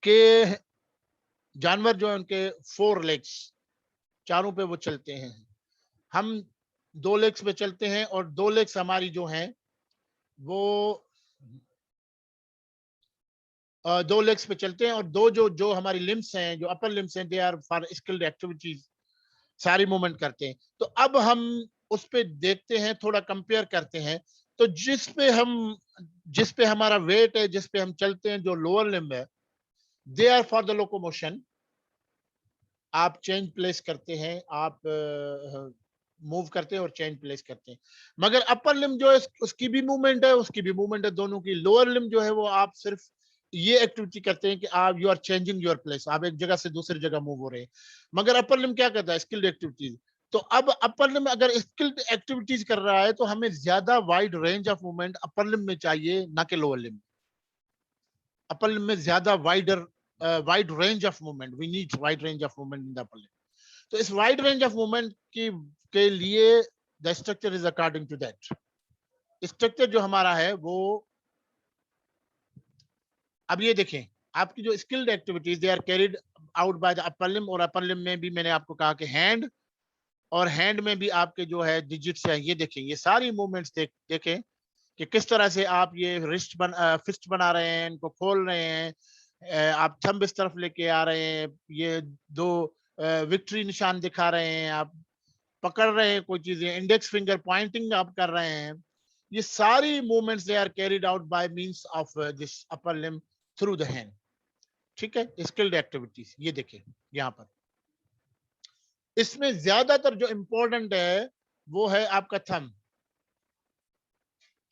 कि जानवर जो है उनके 4 लेग्स, चारों पे वो चलते हैं। हम 2 लेग्स पे चलते हैं और 2 लेग्स हमारी जो हैं वो 2 लेग्स पे चलते हैं, और दो जो जो हमारी लिम्स हैं, जो अपर लिम्स हैं, they are for skilled activities, सारी मूवमेंट करते हैं। तो अब हम उस पे देखते हैं, थोड़ा कंपेयर करते हैं। तो जिस पे हमारा वेट है, जिस पे हम चलते हैं, जो लोअर लिम्ब है, they are for the locomotion. आप चेंज प्लेस करते हैं, आप मूव करते हैं और चेंज प्लेस करते हैं। मगर अपर लिम्ब जो है उसकी भी मूवमेंट है, उसकी भी मूवमेंट है, दोनों की। लोअर लिम्ब जो है वो आप सिर्फ ये एक्टिविटी करते हैं कि आप you are changing your place, आप एक जगह से दूसरी जगह मूव हो रहे हैं। मगर अपर लिम्ब क्या करता है? Skilled activities. तो अब अपर लिम्ब अगर स्किल्ड एक्टिविटीज कर रहा है तो हमें ज्यादा wide range of movement upper limb में चाहिए, ना कि लोअर लिम्ब। अपर लिम्ब में ज्यादा wide range of movement, we need wide range of movement in the upper limb. तो इस वाइड रेंज ऑफ मूवमेंट की के लिए the structure is according to that. Structure जो हमारा है वो, अब ये देखें, आपकी जो skilled activities they are carried out by the upper limb. और अपर लिम्ब में भी मैंने आपको कहा कि हैंड, और हैंड में भी आपके जो है डिजिट्स हैं। ये देखें, ये सारी मूवमेंट्स देखें कि किस तरह से आप ये फिस्ट बना रहे हैं, इनको खोल रहे हैं, आप थंब इस तरफ लेके आ रहे हैं, ये 2 विक्ट्री निशान दिखा रहे हैं, आप पकड़ रहे हैं कोई चीजें, इंडेक्स फिंगर पॉइंटिंग आप कर रहे हैं। ये सारी movements they are carried out by means of this upper limb through the hand. ठीक है, स्किल्ड एक्टिविटीज ये देखें यहाँ पर। इसमें ज्यादातर जो इंपॉर्टेंट है वो है आपका थंब।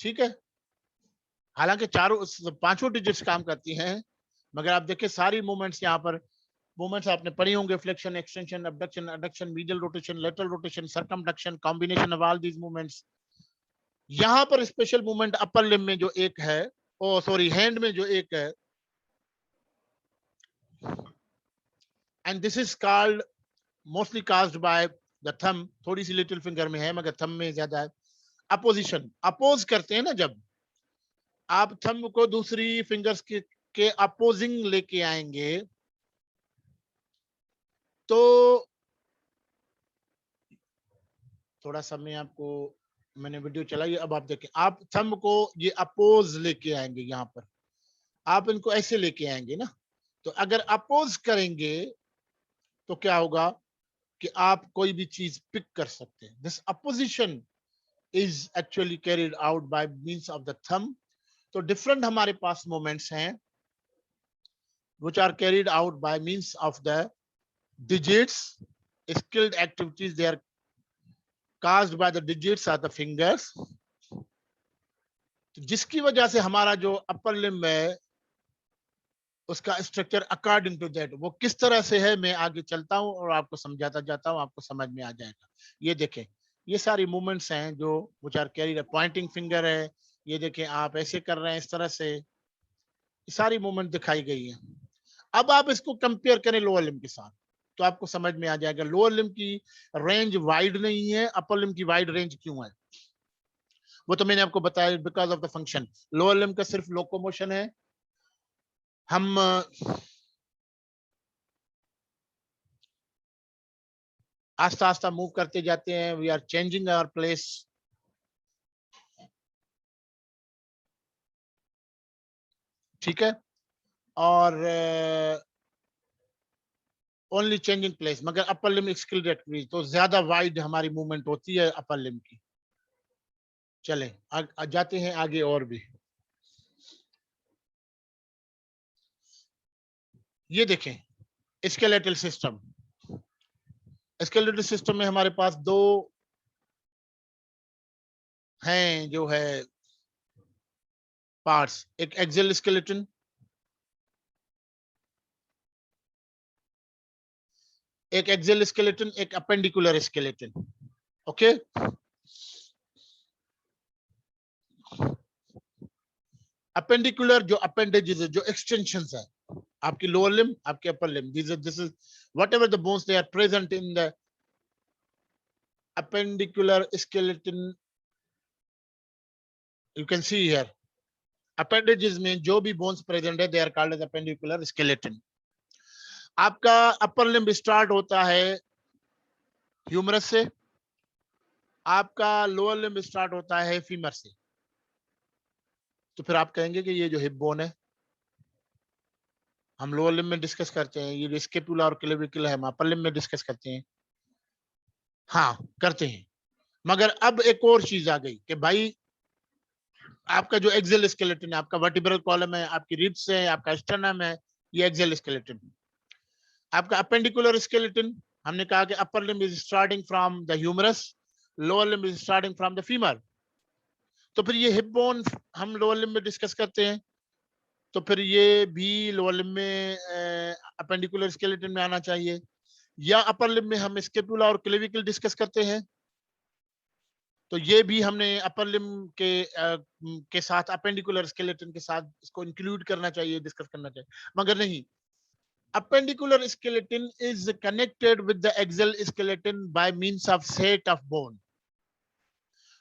ठीक है, हालांकि चारों 5 डिजिट्स काम करती हैं, मगर आप देखिए सारी मूवमेंट्स यहाँ पर, मूवमेंट्स आपने पढ़ी होंगे, flexion, extension, abduction, adduction, medial rotation, lateral rotation, circumduction, combination of all these movements. यहाँ पर स्पेशल मूवमेंट अपर लिम्ब में जो एक है, ओ सॉरी हैंड में जो एक है, and this is called mostly caused by the thumb, थोड़ी सी लिटिल फिंगर में है मगर थंब में ज्यादा है। अपोजिशन, अपोज करते हैं ना, जब आप थंब को दूसरी फिंगर्स के अपोजिंग लेके आएंगे तो थोड़ा सा मैं आपको, मैंने वीडियो चलाई, अब आप देखें, आप थंब को ये अपोज लेके आएंगे, यहाँ पर आप इनको ऐसे लेके आएंगे ना, तो अगर अपोज करेंगे तो क्या होगा कि आप कोई भी चीज पिक कर सकते हैं। This opposition is actually carried out by means of the thumb. तो डिफरेंट हमारे पास मोमेंट्स हैं which are carried out by means of the digits, skilled activities, they are caused by the digits of the fingers, तो जिसकी वजह से हमारा जो upper limb है उसका स्ट्रक्चर अकॉर्डिंग टू दैट वो किस तरह से है, मैं आगे चलता हूं और आपको समझाता जाता हूं, आपको समझ में आ जाएगा। ये देखें, ये सारी मूवमेंट्स हैं जो which are carried, pointing finger है, ये देखें आप ऐसे कर रहे हैं इस तरह से, ये सारी मूवमेंट दिखाई गई है। अब आप इसको कंपेयर करें लोअर लिम्ब के साथ तो आपको समझ में आ जाएगा लोअर लिम्ब की रेंज वाइड नहीं है, अपर लिम्ब की वाइड रेंज क्यों है, वो तो मैंने आपको बताया, because of the function. Lower limb का सिर्फ लोकोमोशन है, हम आस्ता आस्ता मूव करते जाते हैं, we are changing our place. ठीक है, और ओनली चेंजिंग प्लेस, मगर अपर लिम्ब स्किल्ड एक्टिविटी तो ज्यादा वाइड हमारी मूवमेंट होती है अपर लिम्ब की। चले जाते हैं आगे और भी। ये देखें स्केलेटल सिस्टम, स्केलेटल सिस्टम में हमारे पास दो हैं जो है पार्ट्स, एक एक्सियल स्केलेटन, एक एक्सियल स्केलेटन, एक अपेंडिकुलर स्केलेटन। ओके, अपेंडिकुलर जो अपेंडेजेस है, जो एक्सटेंशंस है आपकी लोअर लिम्ब, आपके upper limb, this is whatever the bones they are present in the appendicular skeleton, you can see here appendages में जो भी bones present है they are called as appendicular skeleton। आपका अपर लिम्ब स्टार्ट होता है humerus से, आपका lower limb start होता है फीमर से। तो फिर आप कहेंगे कि ये जो हिप बोन है हम लोअर लिम्ब में डिस्कस करते हैं, ये स्केपुला और क्लेविकुला है हम अपर लिम्ब में डिस्कस करते हैं। हाँ करते हैं, मगर अब एक और चीज आ गई कि भाई आपका जो एक्सियल स्केलेटन है, आपका वर्टिब्रल कॉलम है, आपकी रिब्स है, आपका स्टर्नम है, ये एक्सियल स्केलेटन। आपका अपेंडिकुलर स्केलेटन, हमने कहा कि upper limb is starting from the humerus, lower limb is starting from the femur. तो फिर ये हिप बोन हम लोअर लिम्ब में डिस्कस करते हैं, तो फिर ये भी लोअर लिम्ब में अपेंडिकुलर स्केलेटन में आना चाहिए, या अपर लिम्ब में हम स्केपुला और क्लेविकल डिस्कस करते हैं तो ये भी हमने अपर लिम्ब के साथ अपेंडिकुलर स्केलेटन के साथ इसको इंक्लूड करना चाहिए, डिस्कस करना चाहिए। मगर नहीं, appendicular skeleton is connected with the axial skeleton by means of set of bone।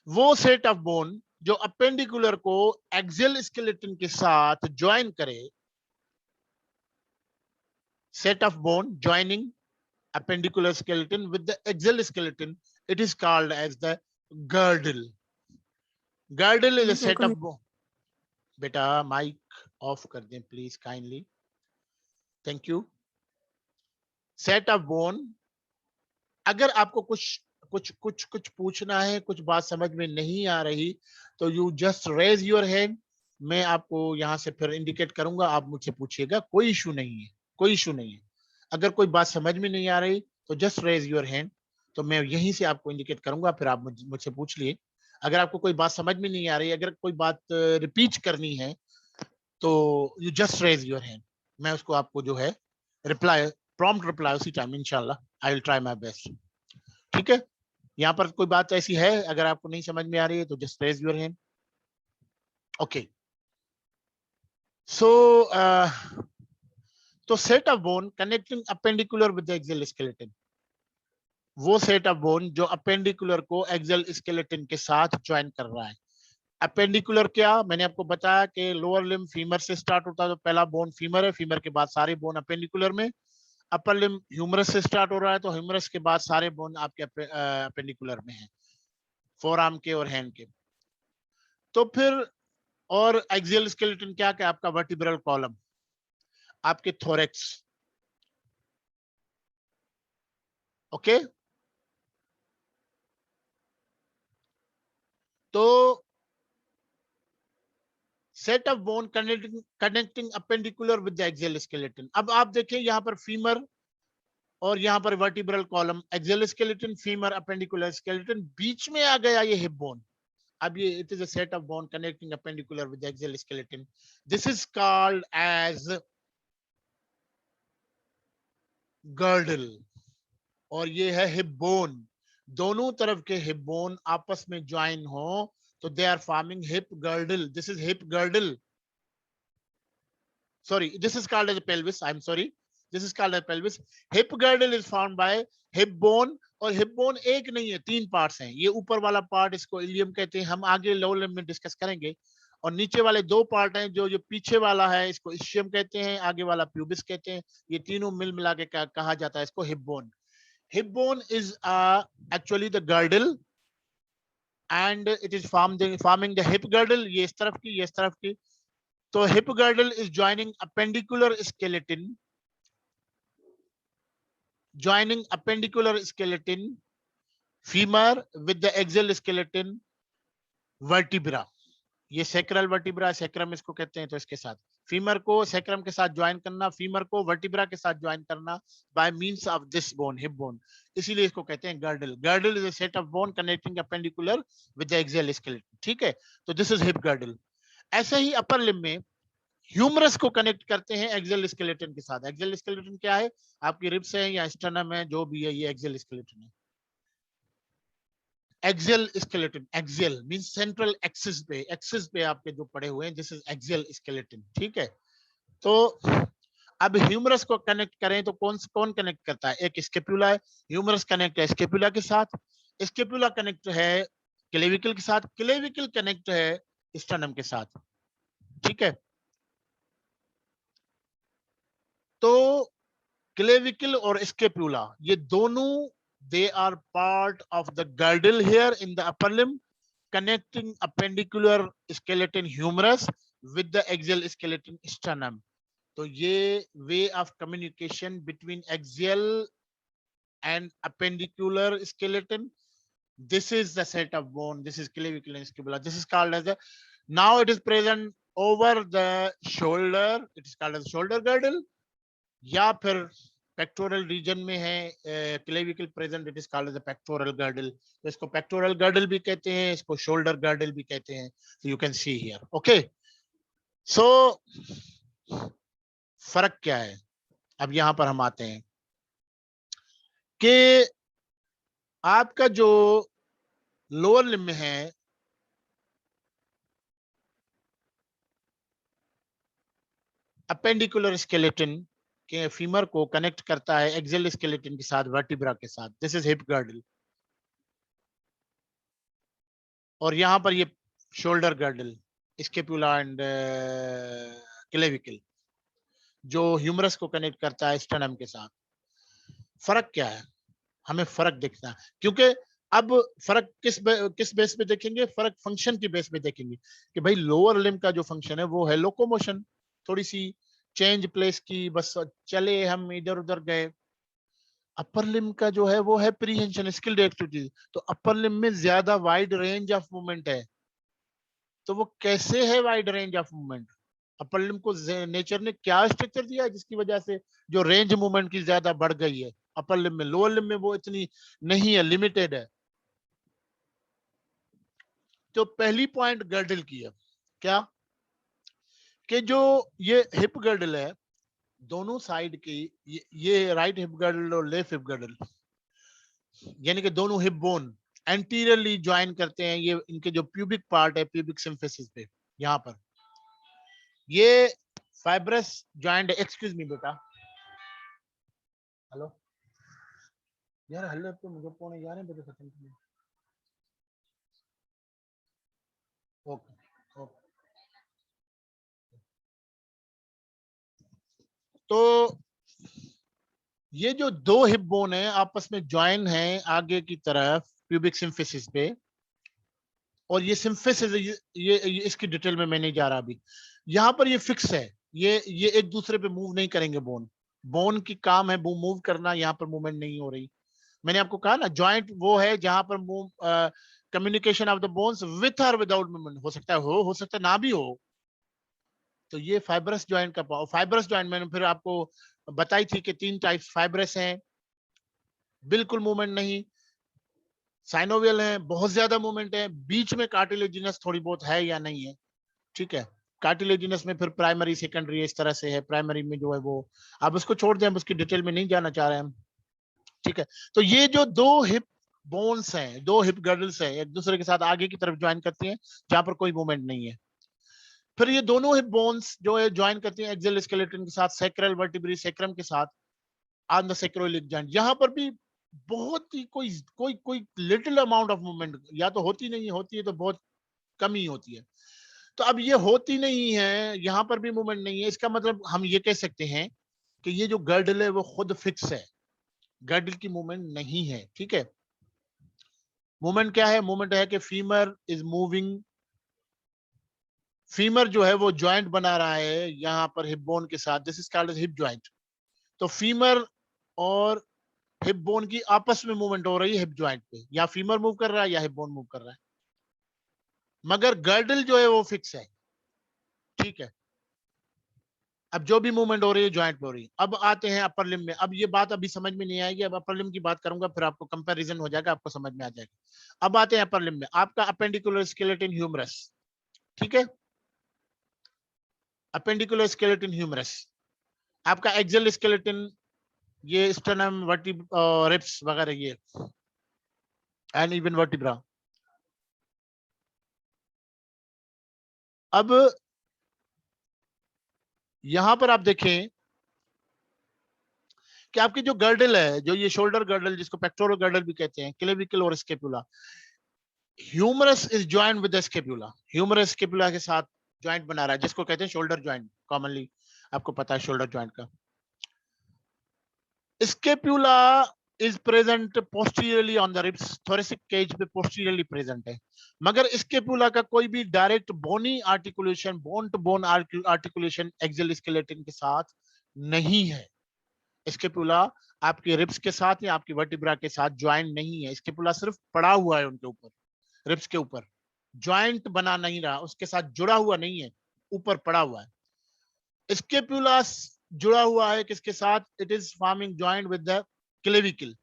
वो set of bone जो appendicular को axial skeleton के साथ ज्वाइन करे, set of bone joining appendicular skeleton with the axial skeleton, it is called as the girdle। girdle is a set of bone। बेटा mic off कर दें please kindly, thank you. Set of bone, अगर आपको कुछ पूछना है, कुछ बात समझ में नहीं आ रही तो you just raise your hand, मैं आपको यहाँ से फिर इंडिकेट करूंगा, आप मुझसे पूछिएगा, कोई इशू नहीं है, कोई इशू नहीं है। अगर कोई बात समझ में नहीं आ रही तो जस्ट रेज योर हैंड, तो मैं यहीं से आपको इंडिकेट करूंगा, फिर आप मुझसे पूछ लिए। अगर आपको कोई बात समझ में नहीं आ रही, अगर कोई बात रिपीट करनी है तो you just raise your hand, मैं उसको आपको जो है रिप्लाई, प्रॉम्प्ट रिप्लाई उसी टाइम इंशाल्लाह I will try my best. ठीक है, यहाँ पर कोई बात ऐसी है अगर आपको नहीं समझ में आ रही है तो just raise your hand. Okay, so तो set of bone connecting appendicular with the axial skeleton, वो सेट ऑफ बोन जो अपेंडिकुलर को एक्सियल स्केलेटन के साथ ज्वाइन कर रहा है। अपेंडिकुलर क्या, मैंने आपको बताया कि लोअर लिम्ब फीमर से स्टार्ट होता है, तो पहला बोन फीमर है, फीमर के बाद सारे बोन अपेंडिकुलर में। अपर लिम्ब ह्यूमरस से स्टार्ट हो रहा है, तो ह्यूमरस के बाद सारे बोन आपके अपेंडिकुलर में है, फोर आर्म के और हैंड के। तो फिर और एक्सियल स्केलेटन क्या क्या, आपका वर्टिब्रल कॉलम, आपके थोरेक्स। ओके, तो set of bone connecting appendicular with the axial skeleton. अब आप देखें यहाँ पर फीमर और यहाँ पर vertebral column, axial skeleton, femur, appendicular skeleton, बीच में आ गया ये हिप बोन। अब ये it is a set of bone connecting appendicular with axial skeleton, this is called as girdle, और ये है हिप बोन। दोनों तरफ के हिप बोन आपस में ज्वाइन हो तो they are forming hip girdle, this is hip girdle. Sorry, this is called as a pelvis, I'm sorry, this is called as pelvis. Hip girdle is formed by hip bone, और hip bone एक नहीं है, तीन parts हैं। ये ऊपर वाला part इसको इलियम कहते हैं, हम आगे लोअर लिम्ब में डिस्कस करेंगे। और नीचे वाले दो पार्ट हैं, जो जो पीछे वाला है इसको इशियम कहते हैं, आगे वाला प्यूबिस कहते हैं। ये तीनों मिल मिला के कहा जाता है इसको hip bone. Hip bone is actually the girdle and it is forming the hip girdle, ये इस तरफ की, ये इस तरफ की। तो hip girdle is joining appendicular skeleton femur with the axial skeleton vertebra। ये sacral vertebra, sacrum इसको कहते हैं। तो इसके साथ फीमर को sacrum के साथ ज्वाइन करना, फीमर को वर्टिब्रा के साथ ज्वाइन करना by means of this bone, hip bone, इसीलिए इसको कहते हैं girdle। girdle is a set of bone connecting appendicular with the axial skeleton। ठीक है, तो this is hip girdle। ऐसे ही अपर लिम्ब में ह्यूमरस को कनेक्ट करते हैं एक्सियल स्केलेटन के साथ। एक्सियल स्केलेटन क्या है, आपकी रिब्स है या स्टर्नम है, जो भी है, ये एक्सियल स्केलेटन है। Axial skeleton, axial means central axis पे आपके जो पड़े हुए हैं, दिस इज एक्सियल स्केलेटन। ठीक है, तो अब ह्यूमरस को कनेक्ट करें तो कौन कनेक्ट करता है, एक स्केपुला है, ह्यूमरस कनेक्ट है स्केपुला के साथ, स्केपुला कनेक्ट है क्लेविकल के साथ, क्लेविकल कनेक्ट है स्टर्नम के साथ। ठीक है, तो क्लेविकल और स्केपुला ये दोनों they are part of the girdle here in the upper limb, connecting appendicular skeleton humerus with the axial skeleton sternum। तो ये way of communication between axial and appendicular skeleton, this is the set of bone, this is clavicle and scapula, this is called as the, now it is present over the shoulder, it is called as shoulder girdle, या फिर pectoral region में है clavicle present, it is called as the pectoral girdle. तो इसको pectoral girdle भी कहते हैं, इसको शोल्डर गर्डल भी कहते हैं। तो you can see here. Okay, so फर्क क्या है, अब यहां पर हम आते हैं कि आपका जो लोअर लिम्ब में है, अपेंडिकुलर स्केलेटन के फीमर को कनेक्ट करता है एक्सियल स्केलेटन के साथ, वर्टिब्रा के साथ, दिस इज हिप गर्डल। और यहां पर ये shoulder girdle, scapula and clavicle, जो ह्यूमरस को कनेक्ट करता है स्टर्नम के साथ। फर्क क्या है, हमें फर्क दिखता है, क्योंकि अब फर्क किस बेस पे देखेंगे, फर्क फंक्शन की बेस पे देखेंगे कि भाई लोअर लिम्ब का जो फंक्शन है वो है लोकोमोशन, थोड़ी सी चेंज प्लेस की, बस चले हम इधर उधर गए। अपर लिम्ब का जो है वो है प्रीहेंशन, स्किल्ड एक्टिविटीज। तो अपर लिम्ब में ज्यादा वाइड रेंज ऑफ मूवमेंट है। तो वो कैसे है wide range of movement, upper limb को नेचर ने क्या स्ट्रक्चर दिया है जिसकी वजह से जो रेंज मूवमेंट की ज्यादा बढ़ गई है अपर लिम्ब में, लोअर लिम्ब में वो इतनी नहीं है, लिमिटेड है। तो पहली पॉइंट गर्डल की है क्या, कि जो ये हिप गर्डल है, दोनों साइड की ये राइट हिप गर्डल और लेफ्ट हिप गर्डल, यानी कि दोनों हिप बोन एंटीरियरली ज्वाइन करते हैं। ये इनके जो प्यूबिक पार्ट है, प्यूबिक सिम्फिसिस पे, यहाँ पर ये फाइब्रस ज्वाइंट। एक्सक्यूज मी बेटा, हेलो यार, हल्ले तो मुझे 11:30 खत्म। Okay okay. तो ये जो दो हिप बोन है आपस में ज्वाइन है आगे की तरफ प्यूबिक सिम्फिसिस पे, और ये सिम्फिसिस ये इसकी डिटेल में मैं नहीं जा रहा अभी। यहाँ पर ये फिक्स है, ये एक दूसरे पे मूव नहीं करेंगे। बोन बोन की काम है वो मूव करना, यहाँ पर मूवमेंट नहीं हो रही। मैंने आपको कहा ना, जॉइंट वो है जहां पर move communication of the bones with और विदाउट मूवमेंट हो सकता है, हो सकता है ना भी हो। तो ये फाइब्रस जॉइंट का फाइब्रस जॉइंट मैंने फिर आपको बताई थी कि 3 टाइप्स फाइब्रस हैं, बिल्कुल मूवमेंट नहीं, साइनोवियल है, बहुत ज्यादा मूवमेंट है, बीच में कार्टिलेजिनस थोड़ी बहुत है या नहीं है। ठीक है, कार्टिलेजिनस में फिर प्राइमरी सेकेंडरी इस तरह से है। प्राइमरी में जो है वो आप उसको छोड़ दें, हम उसकी डिटेल में नहीं जाना चाह रहे हैं। ठीक है, तो ये जो दो हिप बोन्स हैं, दो हिप गर्डल्स हैं, एक दूसरे के साथ आगे की तरफ ज्वाइन करती हैं जहां पर कोई मूवमेंट नहीं है। फिर ये दोनों हिप बोन्स जो है ज्वाइन करती हैं एक्सियल स्केलेटन के साथ, सैक्रल वर्टिब्री सेक्रम के साथ ऑन द सैक्रोइलिक जॉइंट। यहां पर भी बहुत ही कोई कोई कोई लिटिल अमाउंट ऑफ मूवमेंट या तो होती नहीं है, होती है तो बहुत कम ही होती है। तो अब ये होती नहीं है, यहां पर भी मूवमेंट नहीं है, इसका मतलब हम ये कह सकते हैं कि ये जो गर्डल है वो खुद फिक्स है, गर्डल की मूवमेंट नहीं है। ठीक है, मूवमेंट क्या है? मूवमेंट है कि फीमर इज मूविंग, फीमर जो है वो ज्वाइंट बना रहा है यहां पर हिप बोन के साथ, this is called as hip joint. तो फीमर और हिप बोन की आपस में मूवमेंट हो रही है हिप ज्वाइंट पे, या फीमर मूव कर रहा है या हिप बोन मूव कर रहा है, मगर गर्डल जो है वो फिक्स है। ठीक है, अब जो भी मूवमेंट हो रही है ज्वाइंट में हो रही है। अब आते हैं अपर लिम्ब में। अब ये बात अभी समझ में नहीं आएगी, अब अपर लिम्ब की बात करूंगा फिर आपको कंपैरिजन हो जाएगा, आपको समझ में आ जाएगा। अब आते हैं अपर लिम्ब में, आपका अपेंडिकुलर स्केलेटन ह्यूमरस। ठीक है, अपेंडिकुलर स्केलेटन ह्यूमरस, आपका एक्सियल स्केलेटन, ये स्टर्नम रिब्स वगैरह ये, एंड इवन वर्टिब्रा। अब यहां पर आप देखें कि आपकी जो गर्डल है, जो ये शोल्डर गर्डल जिसको पेक्टोरल गर्डल भी कहते हैं, क्लेविकल और scapula, humerus is joint with the scapula, humerus scapula के साथ ज्वाइंट बना रहा है, जिसको कहते हैं शोल्डर ज्वाइंट कॉमनली, आपको पता है शोल्डर ज्वाइंट का। Scapula is present posteriorly on the ribs, thoracic cage पे पोस्टीरियरली प्रेजेंट है, मगर स्केपुला का कोई भी direct bony articulation, bone to bone articulation axial skeleton के साथ नहीं है। स्केपुला आपके रिब्स के साथ या आपकी वर्टिब्रा के साथ ज्वाइंट नहीं है, स्केपुला सिर्फ पड़ा हुआ है उनके ऊपर, रिब्स के ऊपर, ज्वाइंट बना नहीं रहा, उसके साथ जुड़ा हुआ नहीं है, ऊपर पड़ा हुआ है। स्केपुला जुड़ा हुआ है किसके साथ? It is forming joint with the clavicle.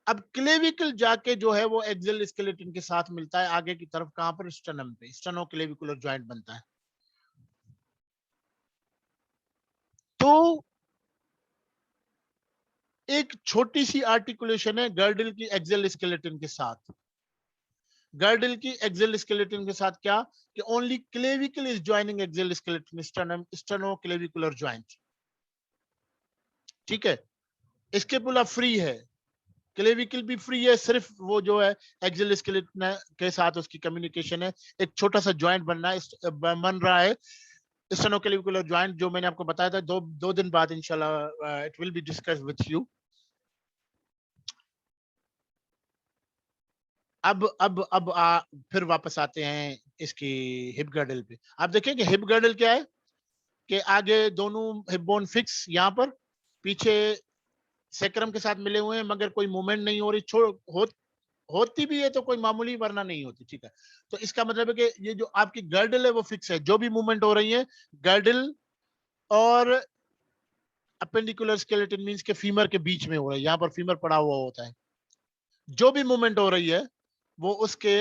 अब क्लेविकल जाके जो है वो एक्सियल स्केलेटन के साथ मिलता है आगे की तरफ, कहां पर? स्टर्नम पे, स्टर्नो क्लेविकुलर ज्वाइंट बनता है। तो एक छोटी सी आर्टिकुलेशन है गर्डल की एक्सियल स्केलेटन के साथ, गर्डल की एक्सियल स्केलेटन के साथ क्या कि only clavicle is joining axial skeleton, sternum sterno clavicular joint. ठीक है, स्केपुला फ्री है, क्लेविकल भी फ्री है, सिर्फ वो जो है एक्सियल स्केलेटन के साथ उसकी कम्युनिकेशन है, एक छोटा सा ज्वाइंट बनना है, बन रहा है स्टेनोक्लेविकुलर ज्वाइंट, जो मैंने आपको बताया था। दो दिन बाद इंशाल्लाह it will be discuss with you. फिर वापस आते हैं इसकी हिप गर्डल पे। आप देखें कि हिप गर्डल क्या है कि आगे दोनों हिप बोन फिक्स, यहाँ पर पीछे सेक्रम के साथ मिले हुए हैं, मगर कोई मूवमेंट नहीं हो रही, होती भी है तो कोई मामूली, वरना नहीं होती। ठीक है, तो इसका मतलब है कि ये जो आपकी गर्डल है वो फिक्स है, जो भी मूवमेंट हो रही है गर्डल और अपेंडिकुलर स्केलेटन मींस के फीमर के बीच में हो रहा है, यहाँ पर फीमर पड़ा हुआ होता है, जो भी मूवमेंट हो रही है वो उसके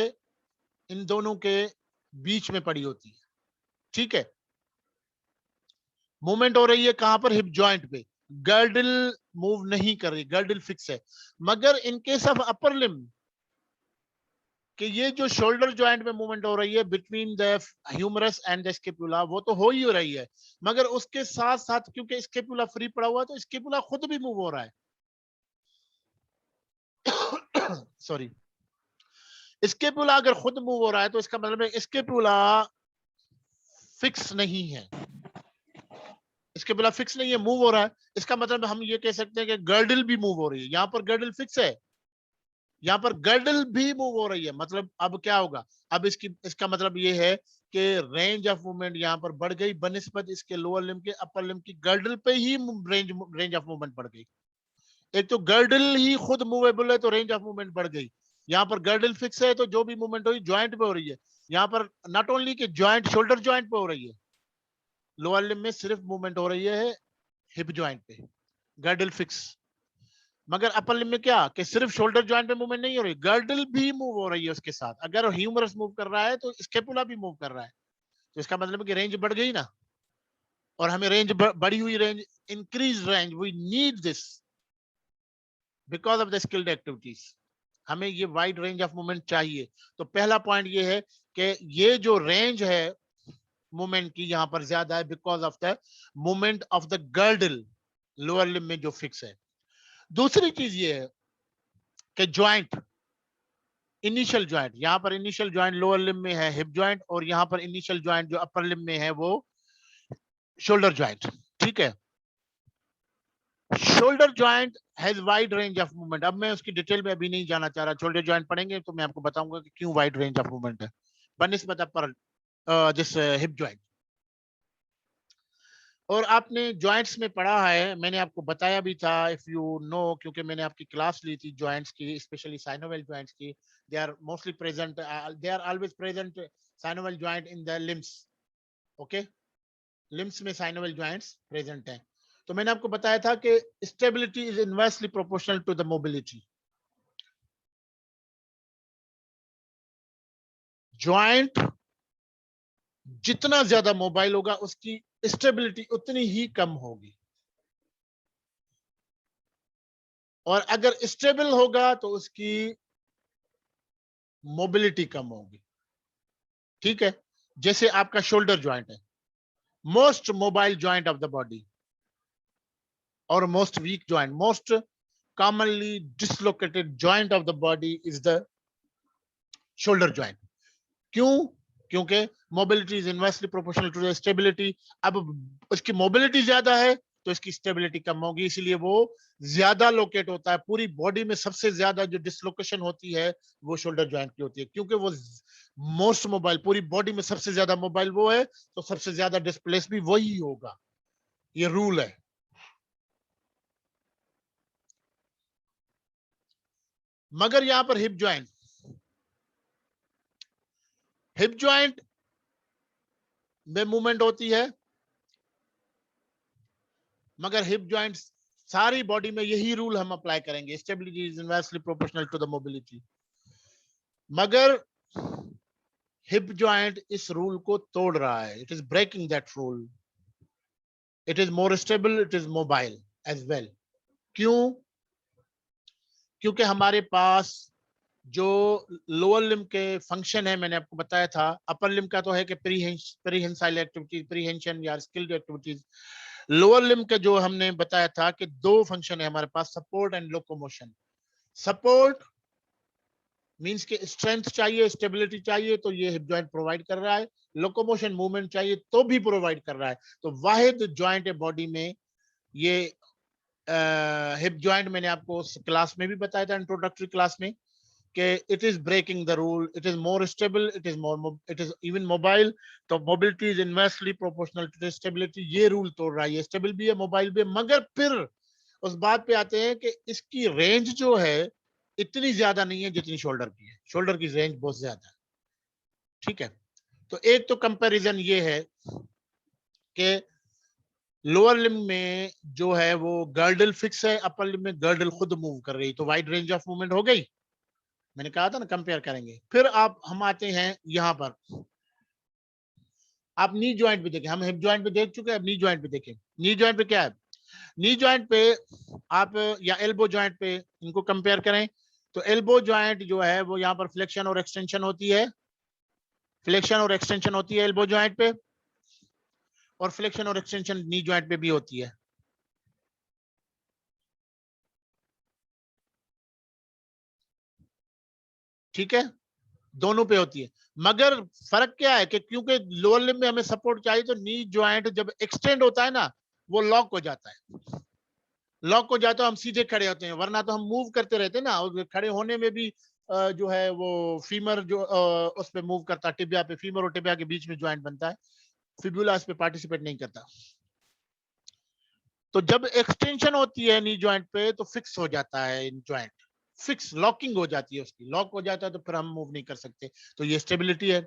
इन दोनों के बीच में पड़ी होती है। ठीक है, मूवमेंट हो रही है कहां पर, हिप जॉइंट पे, गर्डल मूव नहीं कर रही, गर्डल फिक्स है। मगर इन केस ऑफ अपर लिम, कि ये जो शोल्डर जॉइंट में मूवमेंट हो रही है between the humerus and the scapula, वो तो हो ही हो रही है, मगर उसके साथ साथ क्योंकि स्केपुला फ्री पड़ा हुआ है तो स्केपुला खुद भी मूव हो रहा है। सॉरी, स्केपुला अगर खुद मूव हो रहा है तो इसका मतलब है स्केपुला फिक्स नहीं है, स्केपुला फिक्स नहीं है, मूव हो रहा है। इसका मतलब हम ये कह सकते हैं कि गर्डल भी मूव हो रही है। यहां पर गर्डल फिक्स है, यहाँ पर गर्डल भी मूव हो रही है। मतलब अब क्या होगा, अब इसका मतलब ये है कि रेंज ऑफ मूवमेंट यहाँ पर बढ़ गई बनिस्बत इसके लोअर लिम के अपर लिम की, गर्डल पे ही रेंज ऑफ मूवमेंट बढ़ गई। एक तो गर्डल ही खुद मूवेबल है तो रेंज ऑफ मूवमेंट बढ़ गई। यहाँ पर गर्डल फिक्स है तो जो भी मूवमेंट हो रही ज्वाइंट पे हो रही है। यहाँ पर नॉट ओनली कि ज्वाइंट, शोल्डर ज्वाइंट पे हो रही है, लोअर लिम में सिर्फ मूवमेंट हो रही है हिप ज्वाइंट पे, गर्डल फिक्स। मगर अपर लिम में क्या कि सिर्फ शोल्डर जॉइंट में मूवमेंट नहीं हो रही, गर्डल भी मूव हो रही है उसके साथ। अगर ह्यूमरस मूव कर रहा है तो स्केपुला भी मूव कर रहा है, तो इसका मतलब है कि रेंज बढ़ गई ना। और हमें रेंज बढ़ी हुई range, increase range, we need this because of the skilled activities. हमें ये वाइड रेंज ऑफ मूवमेंट चाहिए। तो पहला पॉइंट ये है कि ये जो रेंज है मूवमेंट की यहाँ पर ज्यादा है because of the movement of the girdle, lower limb में जो फिक्स है। दूसरी चीज ये है कि ज्वाइंट, इनिशियल ज्वाइंट, यहां पर इनिशियल ज्वाइंट लोअर लिम में है हिप ज्वाइंट, और यहां पर इनिशियल ज्वाइंट जो अपर लिम में है वो शोल्डर ज्वाइंट। ठीक है, shoulder joint has wide range of movement. अब मैं उसकी डिटेल में अभी नहीं जाना चाह रहा, शोल्डर ज्वाइंट पढ़ेंगे तो मैं आपको बताऊंगा कि क्यों वाइड रेंज ऑफ मूवमेंट है बनिस्बत अपर जिस हिप ज्वाइंट। और आपने जॉइंट्स में पढ़ा है, मैंने आपको बताया भी था इफ यू नो, क्योंकि मैंने आपकी क्लास ली थी जॉइंट्स की, स्पेशली साइनोवेल जॉइंट्स की। They are mostly present, they are always present synovial joint in the limbs. Okay, limbs में साइनोवेल जॉइंट्स प्रेजेंट हैं। तो मैंने आपको बताया था कि stability is inversely proportional to the mobility. Joint जितना ज्यादा मोबाइल होगा उसकी स्टेबिलिटी उतनी ही कम होगी, और अगर स्टेबल होगा तो उसकी मोबिलिटी कम होगी। ठीक है, जैसे आपका शोल्डर ज्वाइंट है, most mobile joint of the body और most weak joint, most commonly dislocated joint of the body is the shoulder joint. क्यों? क्योंकि mobility is inversely proportional to the stability. अब उसकी मोबिलिटी ज्यादा है तो इसकी स्टेबिलिटी कम होगी, इसलिए वो ज्यादा लोकेट होता है। पूरी बॉडी में सबसे ज्यादा जो डिसलोकेशन होती है वो शोल्डर ज्वाइंट की होती है, क्योंकि वो मोस्ट मोबाइल, पूरी बॉडी में सबसे ज्यादा मोबाइल वो है, तो सबसे ज्यादा डिस्प्लेस भी वही होगा। ये रूल है। मगर यहां पर हिप ज्वाइंट, हिप ज्वाइंट में मूवमेंट होती है, मगर हिप ज्वाइंट सारी बॉडी में यही रूल हम अप्लाई करेंगे, stability is inversely proportional to the mobility. मगर हिप ज्वाइंट इस रूल को तोड़ रहा है, it is breaking that rule, it is more stable, it is mobile as well. क्यों? क्योंकि हमारे पास जो लोअर लिम के फंक्शन है, मैंने आपको बताया था, अपर लिम का तो है कि प्रीहेंसाइल एक्टिविटीज, प्रीहेंशन या स्किल्ड एक्टिविटीज। लोअर लिम का जो हमने बताया था कि दो फंक्शन है हमारे पास, support and locomotion. Support means के स्ट्रेंथ चाहिए, स्टेबिलिटी चाहिए, तो ये हिप जॉइंट प्रोवाइड कर रहा है। लोकोमोशन मूवमेंट चाहिए तो भी प्रोवाइड कर रहा है। तो वाहिद जॉइंट है बॉडी में ये हिप जॉइंट। मैंने आपको क्लास में भी बताया था, इंट्रोडक्टरी क्लास में, कि it is breaking the rule, it is more stable, it is even mobile. तो mobility is inversely proportional to stability, ये रूल तोड़ रहा है, ये स्टेबल भी है मोबाइल भी है। मगर फिर उस बात पे आते हैं कि इसकी रेंज जो है इतनी ज्यादा नहीं है जितनी शोल्डर की है, शोल्डर की रेंज बहुत ज्यादा है। ठीक है, तो एक तो कंपैरिजन ये है कि लोअर लिम में जो है वो गर्डल फिक्स है, अपर लिम में गर्डल खुद मूव कर रही, तो वाइड रेंज ऑफ मूवमेंट हो गई। मैंने कहा था ना कंपेयर करेंगे। फिर आप हम आते हैं यहां पर आप नी जॉइंट पे देखें, हम हिप जॉइंट पे देख चुके हैं, अब नी जॉइंट पे देखें। नी जॉइंट पे क्या है, नी जॉइंट पे आप या एल्बो जॉइंट पे इनको कंपेयर करें तो एल्बो जॉइंट जो है वो यहाँ पर फ्लेक्शन और एक्सटेंशन होती है, फ्लेक्शन और एक्सटेंशन होती है एल्बो जॉइंट पे, और फ्लेक्शन और एक्सटेंशन नी जॉइंट पे भी होती है। ठीक है, दोनों पे होती है। मगर फर्क क्या है कि क्योंकि लोअर लिम्ब में हमें सपोर्ट चाहिए तो नी जॉइंट जब एक्सटेंड होता है ना वो लॉक हो जाता है, लॉक हो जाता है, हम सीधे खड़े होते हैं, वरना तो हम मूव करते रहते हैं ना, और खड़े होने में भी जो है वो फीमर जो उस पे मूव करता है, टिबिया पे, फीमर और टिबिया के बीच में ज्वाइंट बनता है, फिबुला इस पे पार्टिसिपेट नहीं करता। तो जब एक्सटेंशन होती है नी जॉइंट पे तो फिक्स हो जाता है इन जॉइंट, फिक्स लॉकिंग हो जाती है उसकी, लॉक हो जाता है तो फिर हम मूव नहीं कर सकते, तो ये स्टेबिलिटी है।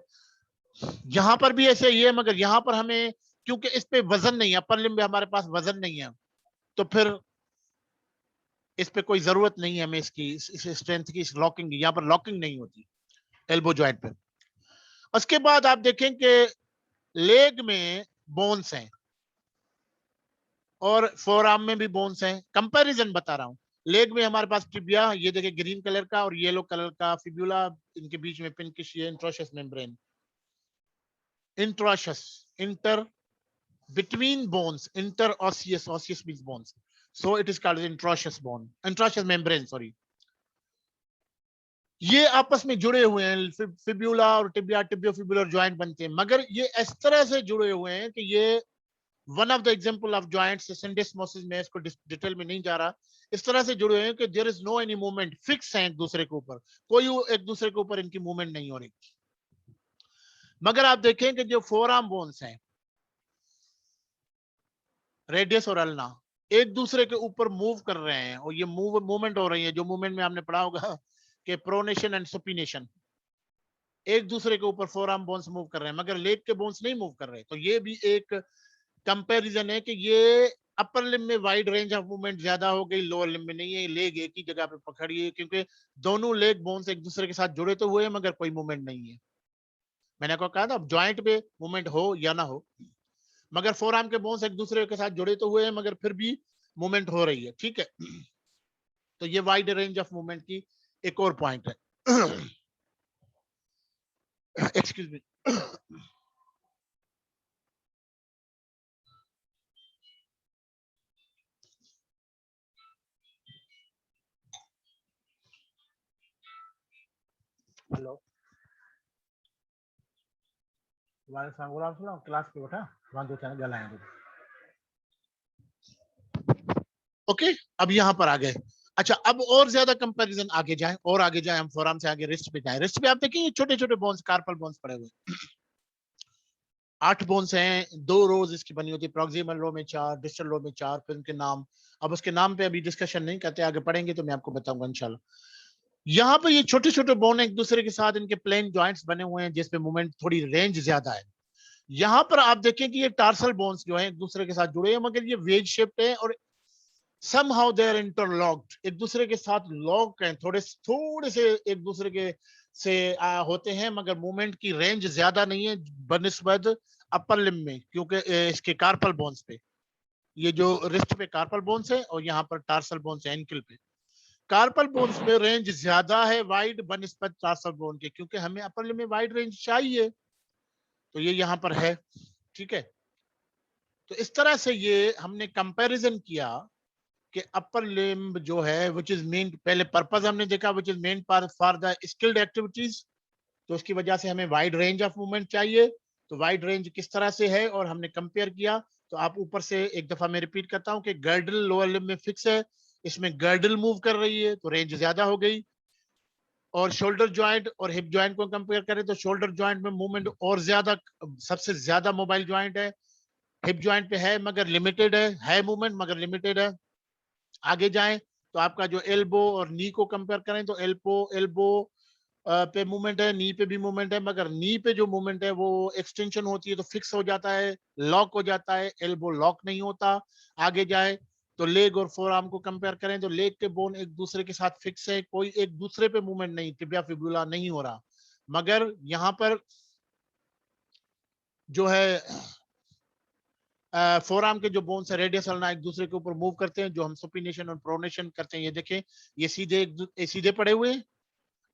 यहां पर भी ऐसे ही है, मगर यहां पर हमें क्योंकि इस पे वजन नहीं है, अपर लिम्ब में हमारे पास वजन नहीं है, तो फिर इस पे कोई जरूरत नहीं है हमें इसकी, इस स्ट्रेंथ की, इस लॉकिंग की, यहाँ पर लॉकिंग नहीं होती एल्बो जॉइंट पे। उसके बाद आप देखें कि लेग में बोन्स हैं और फोर आर्म में भी बोन्स हैं, कंपैरिजन बता रहा हूं। लेग में हमारे पास टिबिया, ये देखिए ग्रीन कलर का और येलो कलर का, फिब्यूला इनके बीच में पिंकिश, ये interosseous membrane, interosseous, inter between bones, interosseous, osseous means bones, so it is called intraosseous bone, intraosseous membrane, sorry। ये आपस में जुड़े हुए हैं, फिब्यूला और टिबिया, टिबियोफिबुलर जॉइंट बनते हैं, मगर ये इस तरह से जुड़े हुए हैं कि ये one of the example of joints, syndesmosis में, इसको डिटेल में नहीं जा रहा, इस तरह से जुड़े हुए हैं कि there is no any movement, fix है एक दूसरे के ऊपर, कोई एक दूसरे के ऊपर इनकी मूवमेंट नहीं हो रही। मगर आप देखें कि जो फोर आर्म बोन्स हैं, रेडियस और अल्ना, एक दूसरे के ऊपर मूव कर रहे हैं, और ये मूवमेंट हो रही है, जो मूवमेंट में आपने पढ़ा होगा कि प्रोनेशन एंड सुपिनेशन, एक दूसरे के ऊपर फोर आर्म बोन्स मूव कर रहे हैं, मगर लेग के बोन्स नहीं मूव कर रहे। तो ये भी एक कंपैरिजन है कि ये अपर लिम्ब में वाइड रेंज ऑफ मूवमेंट ज्यादा हो गई, लोअर लिम्ब में नहीं है, लेग एक ही जगह पे पकड़ी है, क्योंकि दोनों लेग बोन्स एक दूसरे के साथ जुड़े तो हुए हैं मगर कोई मूवमेंट नहीं है। मैंने आपको कहा था ज्वाइंट पे मूवमेंट हो या ना हो, मगर फोर आर्म के बोन्स एक दूसरे के साथ जुड़े तो हुए हैं मगर फिर भी मूवमेंट हो रही है। ठीक है, तो ये वाइड रेंज ऑफ मूवमेंट की एक और पॉइंट है। Excuse me. हेलो, तुम्हारे सांगोला सुना क्लास पे बैठा वहां दो चैनल गलाए हैं। ओके, अब यहां पर आ गए। अच्छा, अब और ज्यादा कंपैरिजन आगे जाए, और आगे जाए, हम फोरआर्म से आगे रिस्ट पे जाए। रिस्ट पे आप देखिए ये छोटे छोटे बोन्स, कार्पल बोन्स पड़े हुए, 8 बोन्स हैं, 2 रोज इसकी बनी होती है, प्रॉक्सिमल रो में 4, डिस्टल रो में 4, फिर उनके नाम, अब उसके नाम पे अभी डिस्कशन नहीं करते, आगे पढ़ेंगे तो मैं आपको बताऊंगा इंशाल्लाह। यहाँ पे ये छोटे छोटे बोन एक दूसरे के साथ, इनके प्लेन जॉइंट्स बने हुए हैं जिसपे मूवमेंट थोड़ी रेंज ज्यादा है। यहाँ पर आप देखें कि ये टार्सल बोन्स जो है एक दूसरे के साथ जुड़े हैं, मगर ये वेज शेप्ड है और somehow they are interlocked, एक दूसरे के साथ लॉक हैं, थोड़े थोड़े से एक दूसरे के से होते हैं, मगर मूवमेंट की रेंज ज्यादा नहीं है बनिस्बत अपर लिम्ब में, क्योंकि इसके कार्पल बोन्स पे, ये जो रिस्ट पे कार्पल बोन्स है और यहाँ पर टार्सल बोन्स है एंकल पे, कार्पल बोन्स पे रेंज ज्यादा है वाइड बनिस्बत टार्सल बोन के, क्योंकि हमें अपर लिम्ब में वाइड रेंज चाहिए, तो ये यहाँ पर है। ठीक है, तो इस तरह से ये हमने कंपैरिजन किया कि अपर लिम्ब जो है विच इज मेन, पहले पर्पज हमने देखा which is meant for the skilled activities, तो उसकी वजह से हमें वाइड रेंज ऑफ मूवमेंट चाहिए, तो वाइड रेंज किस तरह से है और हमने कंपेयर किया। तो आप ऊपर से एक दफा मैं रिपीट करता हूं कि गर्डल लोअर लिम्ब में फिक्स है, इसमें गर्डल मूव कर रही है तो रेंज ज्यादा हो गई, और शोल्डर जॉइंट और हिप जॉइंट को कंपेयर करें तो शोल्डर जॉइंट में मूवमेंट और ज्यादा, सबसे ज्यादा मोबाइल जॉइंट है, हिप जॉइंट पे है मगर लिमिटेड है मूवमेंट मगर लिमिटेड है। आगे जाएं तो आपका जो एल्बो और नी को कंपेयर करें तो एल्बो एल्बो पे मूवमेंट है, नी पे भी मूवमेंट है, मगर नी पे जो मूवमेंट है वो एक्सटेंशन होती है तो फिक्स हो जाता है, लॉक हो जाता है, एल्बो लॉक नहीं होता। आगे जाए तो लेग और फोर आर्म को कंपेयर करें तो लेग के बोन एक दूसरे के साथ फिक्स है, कोई एक दूसरे पे मूवमेंट नहीं, टिबिया फिबुला नहीं हो रहा, मगर यहाँ पर जो है फोर आर्म के जो बोन्स है रेडियस अल्ना एक दूसरे के ऊपर मूव करते हैं, जो हम सुपिनेशन और प्रोनेशन करते हैं। ये देखें, ये सीधे पड़े हुए हैं,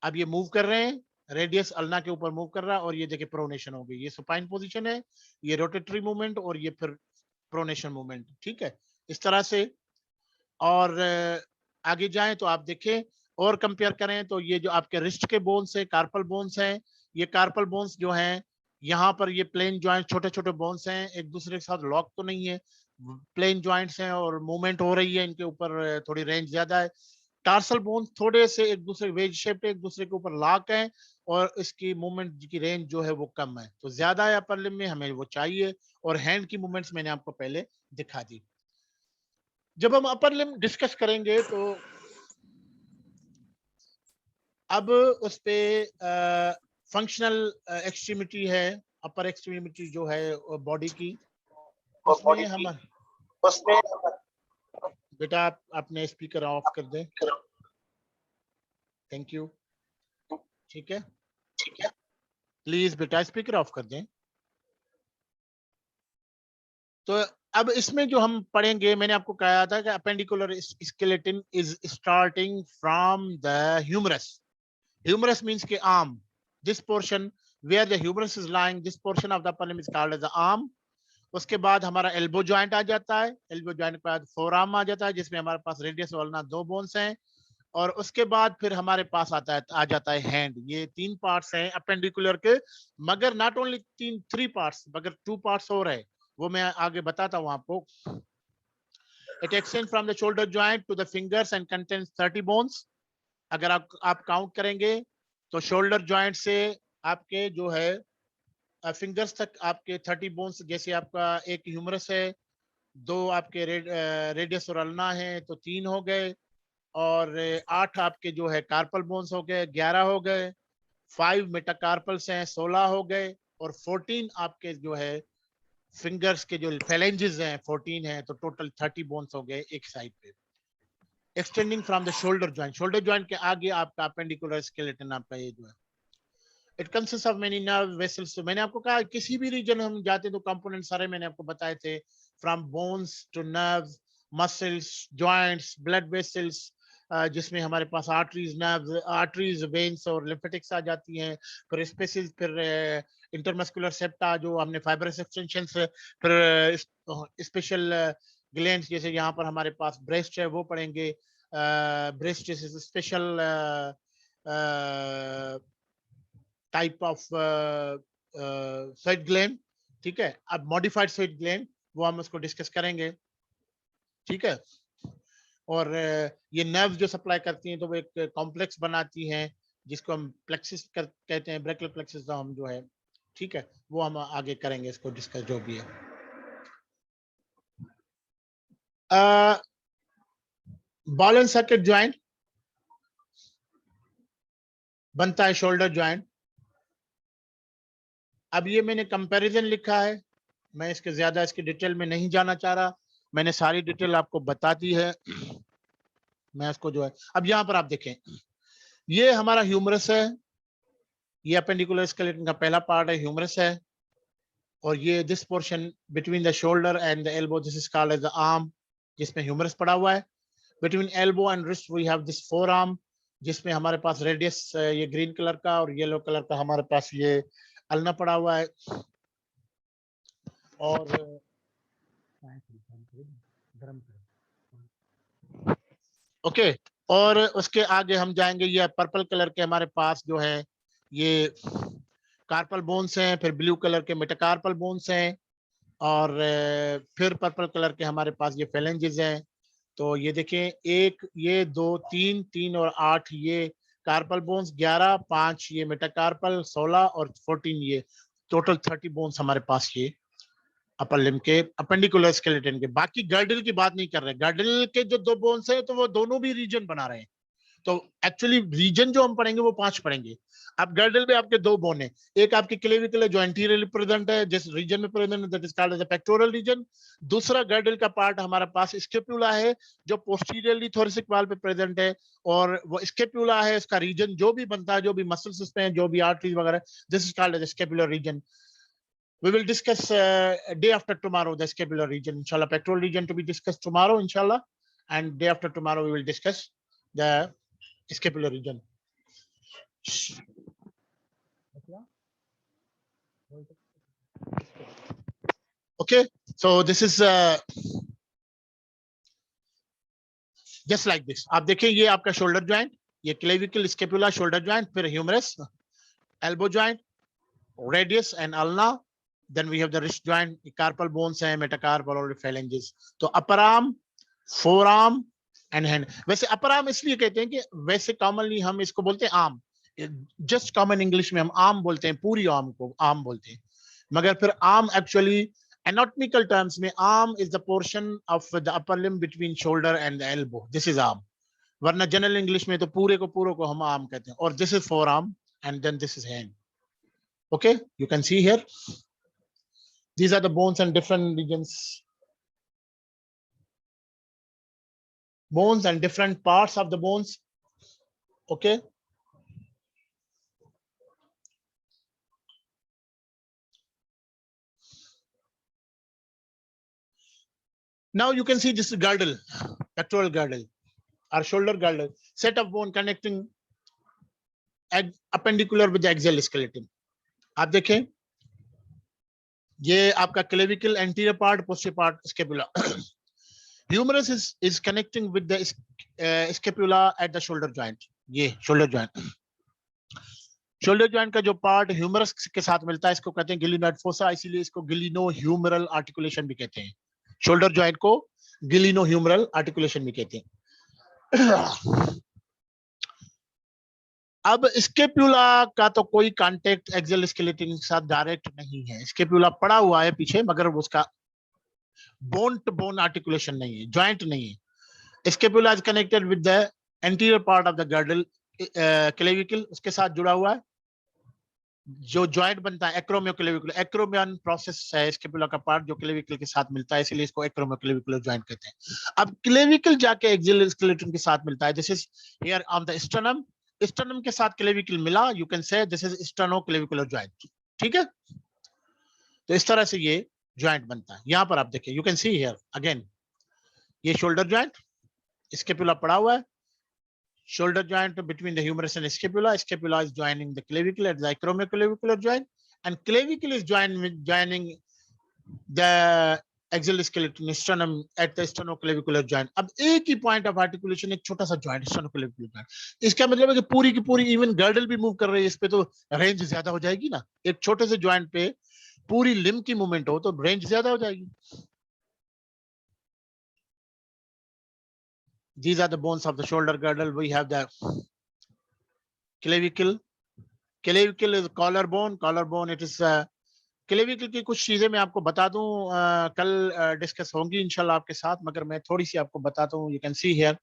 अब ये मूव कर रहे हैं, रेडियस अल्ना के ऊपर मूव कर रहा है, और ये देखिए प्रोनेशन हो गई, ये सुपाइन पोजीशन है, ये रोटेटरी मूवमेंट, और ये फिर प्रोनेशन मूवमेंट। ठीक है, इस तरह से। और आगे जाएं तो आप देखें और कंपेयर करें तो ये जो आपके रिस्ट के बोन्स है, कार्पल बोन्स हैं, ये कार्पल बोन्स जो हैं, यहाँ पर ये प्लेन ज्वाइंट छोटे छोटे बोन्स हैं, एक दूसरे के साथ लॉक तो नहीं है, प्लेन ज्वाइंट्स हैं और मूवमेंट हो रही है, इनके ऊपर थोड़ी रेंज ज्यादा है। टार्सल बोन्स थोड़े से एक दूसरे वेज शेप एक दूसरे के ऊपर लॉक है, और इसकी मूवमेंट की रेंज जो है वो कम है, तो ज्यादा है अपर लिम्ब में, हमें वो चाहिए। और हैंड की मूवमेंट्स मैंने आपको पहले दिखा दी। जब हम अपर लिम्ब डिस्कस करेंगे तो अब उस पे फंक्शनल एक्सट्रीमिटी है, अपर एक्सट्रीमिटी जो है बॉडी की, उसमें हम उसमें बेटा आप अपने स्पीकर ऑफ कर दें, थैंक यू। ठीक है, ठीक है, प्लीज बेटा स्पीकर ऑफ कर दें। तो अब इसमें जो हम पढ़ेंगे, मैंने आपको कहा था कि appendicular skeleton is starting from the humerus. Humerus means के arm, this portion where the humerus is lying, this portion of the upper limb is called as the arm. उसके बाद हमारा एल्बो जॉइंट आ जाता है, एल्बो जॉइंट के बाद four arm आ जाता है, जिसमें हमारे पास रेडियस और अल्ना दो बोन्स हैं। और उसके बाद फिर हमारे पास आ जाता है हैंड। ये तीन पार्ट्स हैं अपेंडिकुलर के, मगर नॉट ओनली थ्री पार्ट्स, मगर टू पार्ट्स और है, वो मैं आगे बताता हूँ आपको। It extend from the shoulder joint to the fingers and contains 30 bones. अगर आप काउंट करेंगे तो शोल्डर जॉइंट से आपके जो है फिंगर्स तक आपके 30 बोन्स, जैसे आपका एक ह्यूमरस है, दो आपके रेडियस और अल्ना है, तो तीन हो गए, और 8 आपके जो है कार्पल बोन्स हो गए, 11 हो गए, 5 मेटाकार्पल्स हैं, 16 हो गए, और 14 आपके जो है फिंगर्स के जो फेलेंजेस हैं 14 हैं, तो टोटल 30 बोन्स हो गए एक साइड पे। Extending from the shoulder joint के आगे आपका अपेंडिकुलर स्केलेटन आपका ये जो है, it consist of many nerve vessels. तो मैंने आपको कहा किसी भी रीजन हम जाते तो कंपोनेंट सारे मैंने आपको बताए थे, from bones to nerve, muscles, joints, blood vessels, जिसमें हमारे पास आर्टरीज, नर्व्स, आर्टरीज, वेन्स और लिम्फेटिक्स आ जाती हैं, फिर स्पेसिस, फिर इंटरमस्कुलर सेप्टा जो हमने फाइब्रस एक्सटेंशंस, फिर स्पेशल ग्लैंड्स, जैसे यहाँ पर हमारे पास ब्रेस्ट है वो पढ़ेंगे, breast special type of sweat gland. ठीक है, अब मॉडिफाइड स्वेट ग्लैंड वो हम उसको डिस्कस करेंगे। ठीक है, और ये नर्व जो सप्लाई करती हैं तो वो एक कॉम्प्लेक्स बनाती हैं, जिसको हम प्लेक्सिस कहते हैं, ब्रेकियल प्लेक्सिस जो हम जो है। ठीक है, वो हम आगे करेंगे इसको डिस्कस जो भी है। बॉल एंड सर्किट ज्वाइंट बनता है शोल्डर ज्वाइंट। अब ये मैंने कंपैरिजन लिखा है, मैं इसके ज्यादा इसके डिटेल में नहीं जाना चाह रहा, मैंने सारी डिटेल आपको बता दी है। मैं इसको जो है, अब यहाँ पर आप देखें, ये हमारा ह्यूमरस है, ये अपेंडिकुलर स्केलेटन का पहला पार्ट है, ह्यूमरस है, और ये this portion between the shoulder and the elbow, this is called as the arm, जिसमें ह्यूमरस पड़ा हुआ है। Between elbow and wrist we have this forearm, जिसमें हमारे पास रेडियस ये ग्रीन कलर का और येलो कलर का हमारे पास ये अल्ना पड़ा हुआ है। और ओके, और उसके आगे हम जाएंगे, ये पर्पल कलर के हमारे पास जो है ये कार्पल बोन्स हैं, फिर ब्लू कलर के मेटाकार्पल बोन्स हैं, और फिर पर्पल कलर के हमारे पास ये फेलेंजेस हैं। तो ये देखें, एक, ये दो, तीन, तीन और 8 ये कार्पल बोन्स, 11, 5 ये मेटाकार्पल, 16 और 14 ये, टोटल 30 बोन्स हमारे पास ये अपर लिम्ब के अपेंडिकुलर स्केलेटन के। बाकी गर्डल की बात नहीं कर रहे, गर्डल के जो दो बोन्स है तो वो दोनों भी रीजन बना रहे हैं, तो एक्चुअली रीजन जो हम पढ़ेंगे वो 5 पढ़ेंगे। अब गर्डल में आपके दो बोन है, एक आपके क्लेविकल है जो एंटीरियरली प्रेजेंट है, जिस रीजन में प्रेजेंट है that is called as the pectoral region. दूसरा गर्डल का पार्ट हमारे पास स्केपुला है, जो पोस्टीरियरली थोरेसिक वाल पे प्रेजेंट है, और वो स्केपुला है, इसका रीजन जो भी बनता है, जो भी मसल्स इसमें हैं, जो भी आर्टरीज वगैरह, this is called as scapular region. We will discuss day after tomorrow the scapular region, inshallah. Pectoral region to be discussed tomorrow, inshallah, and day after tomorrow we will discuss the scapular region. Okay, so this is just like this. आप देखिए ये आपका shoulder joint, ये clavicle, scapula, shoulder joint, फिर humerus, elbow joint, radius and ulna. Then we have the wrist joint, carpal bones हैं, metacarpal और phalanges. तो upper arm, forearm and hand. वैसे upper arm इसलिए कहते हैं कि वैसे commonly हम इसको बोलते हैं arm. Just common English में हम arm बोलते हैं, पूरी arm को arm बोलते हैं. मगर फिर arm actually anatomical terms में arm is the portion of the upper limb between shoulder and the elbow. This is arm. वरना general English में तो पूरे को हम arm कहते हैं. और this is forearm and then this is hand. Okay, you can see here. These are the bones and different regions. Bones and different parts of the bones. Okay. Now you can see this girdle, pectoral girdle, or shoulder girdle, set of bone connecting appendicular with the axial skeleton. आप देखें, ये आपका clavicle anterior part, posterior part, scapula. Humerus is connecting with the scapula at the shoulder joint. ये shoulder joint. Shoulder joint का जो part humerus के साथ मिलता है, इसको कहते हैं glenoid fossa, इसीलिए इसको glenohumeral articulation भी कहते हैं. Shoulder joint को glenohumeral articulation भी कहते हैं. अब स्केपुला का तो कोई कांटेक्ट एक्सियल स्केलेटन के साथ डायरेक्ट नहीं है. स्केपुला पड़ा हुआ है पीछे, मगर उसका बोन टू बोन आर्टिकुलेशन नहीं है, जॉइंट नहीं है. Scapula is connected with the anterior part of the girdle, clavicle उसके साथ जुड़ा हुआ है. जो जॉइंट बनता है एक्रोमियोक्लेविकुलर, एक्रोमियन प्रोसेस है स्केपुला का पार्ट जो क्लेविकल के साथ मिलता है, इसलिए इसको एक्रोमियोक्लेविकुलर जॉइंट कहते हैं. अब क्लेविकल जाके एक्सियल स्केलेटन के साथ मिलता है. This is here on the sternum. Sternum के साथ क्लेविकल मिला, you can say this is sternoclavicular joint. ठीक है, तो इस तरह से ये जॉइंट बनता है. यहां पर आप देखिए, you can see here again, ये शोल्डर जॉइंट, स्केपुला पड़ा हुआ है. Shoulder joint between the humerus and scapula. Scapula is joining the clavicle at the acromioclavicular joint, and clavicle is joining the axial skeleton sternum at the sternoclavicular joint. अब एक ही point of articulation, एक छोटा सा joint, sternoclavicular joint. इसका मतलब है कि पूरी की पूरी even girdle भी move कर रही है, इस पे तो range ज्यादा हो जाएगी ना. एक छोटे से joint पे पूरी limb की movement हो तो range ज्यादा हो जाएगी. These are the bones of the shoulder girdle. We have the clavicle. Clavicle is collarbone. Collarbone, it is clavicle की कुछ चीजें मैं आपको बता दूं, कल डिस्कस होंगी इंशाल्लाह आपके साथ, मगर मैं थोड़ी सी आपको बताता हूं. You can see here,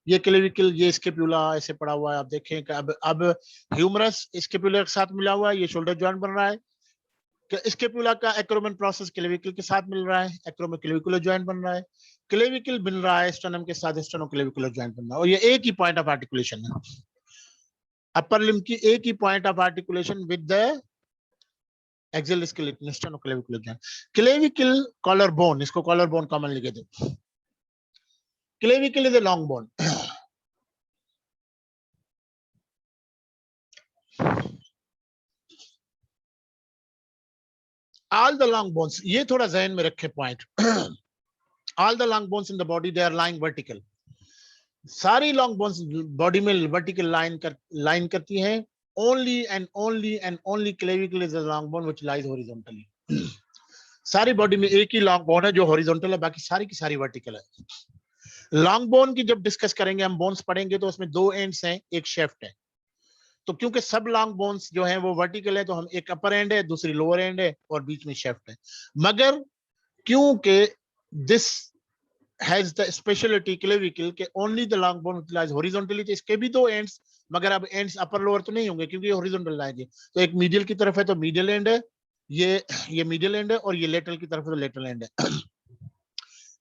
ये clavicle, ये scapula ऐसे पड़ा हुआ है. आप देखें कि अब humerus scapula के साथ मिला हुआ है, ये shoulder joint बन रहा है. स्केपुला का एक्रोमियन प्रोसेस क्लेविकल के साथ मिल रहा है, एक्रोमियोक्लेविकुलर जॉइंट बन रहा है. क्लेविकल बन रहा है स्टर्नम के साथ, स्टर्नोक्लेविकुलर जॉइंट बन रहा है. और ये एक ही पॉइंट ऑफ आर्टिकुलेशन है, अपर लिम्ब की एक ही point of articulation with the axial skeleton, sternoclavicular joint. Clavicle collar bone, इसको कॉलर बोन कॉमनली कहते हैं. Clavicle is a long bone. All the long bones, ये थोड़ा ज़हन में रखे point. All the long bones in the body, they are lying vertical. सारी long bones body में vertical line करती हैं. Only and only clavicle is a long bone which lies horizontally. सारी बॉडी में एक ही long bone है जो horizontal है, बाकी सारी की सारी vertical है. Long bone की जब डिस्कस करेंगे, हम bones पढ़ेंगे तो उसमें दो ends हैं, एक shaft है. तो क्योंकि सब लॉन्ग बोन्स जो हैं वो वर्टिकल है, तो हम एक अपर एंड है, दूसरी लोअर एंड है और बीच में शेफ्ट है. मगर क्योंकि this has the speciality clavicle के only the long bone utilise horizontally, तो इसके भी दो एंड्स, मगर अब एंड्स अपर लोअर तो नहीं होंगे क्योंकि ये हॉरिजॉन्टल लाएंगे. तो एक मीडियल की तरफ है तो मीडियल एंड है, ये मीडियल एंड है, और ये लेटरल की तरफ है तो लेटरल एंड है.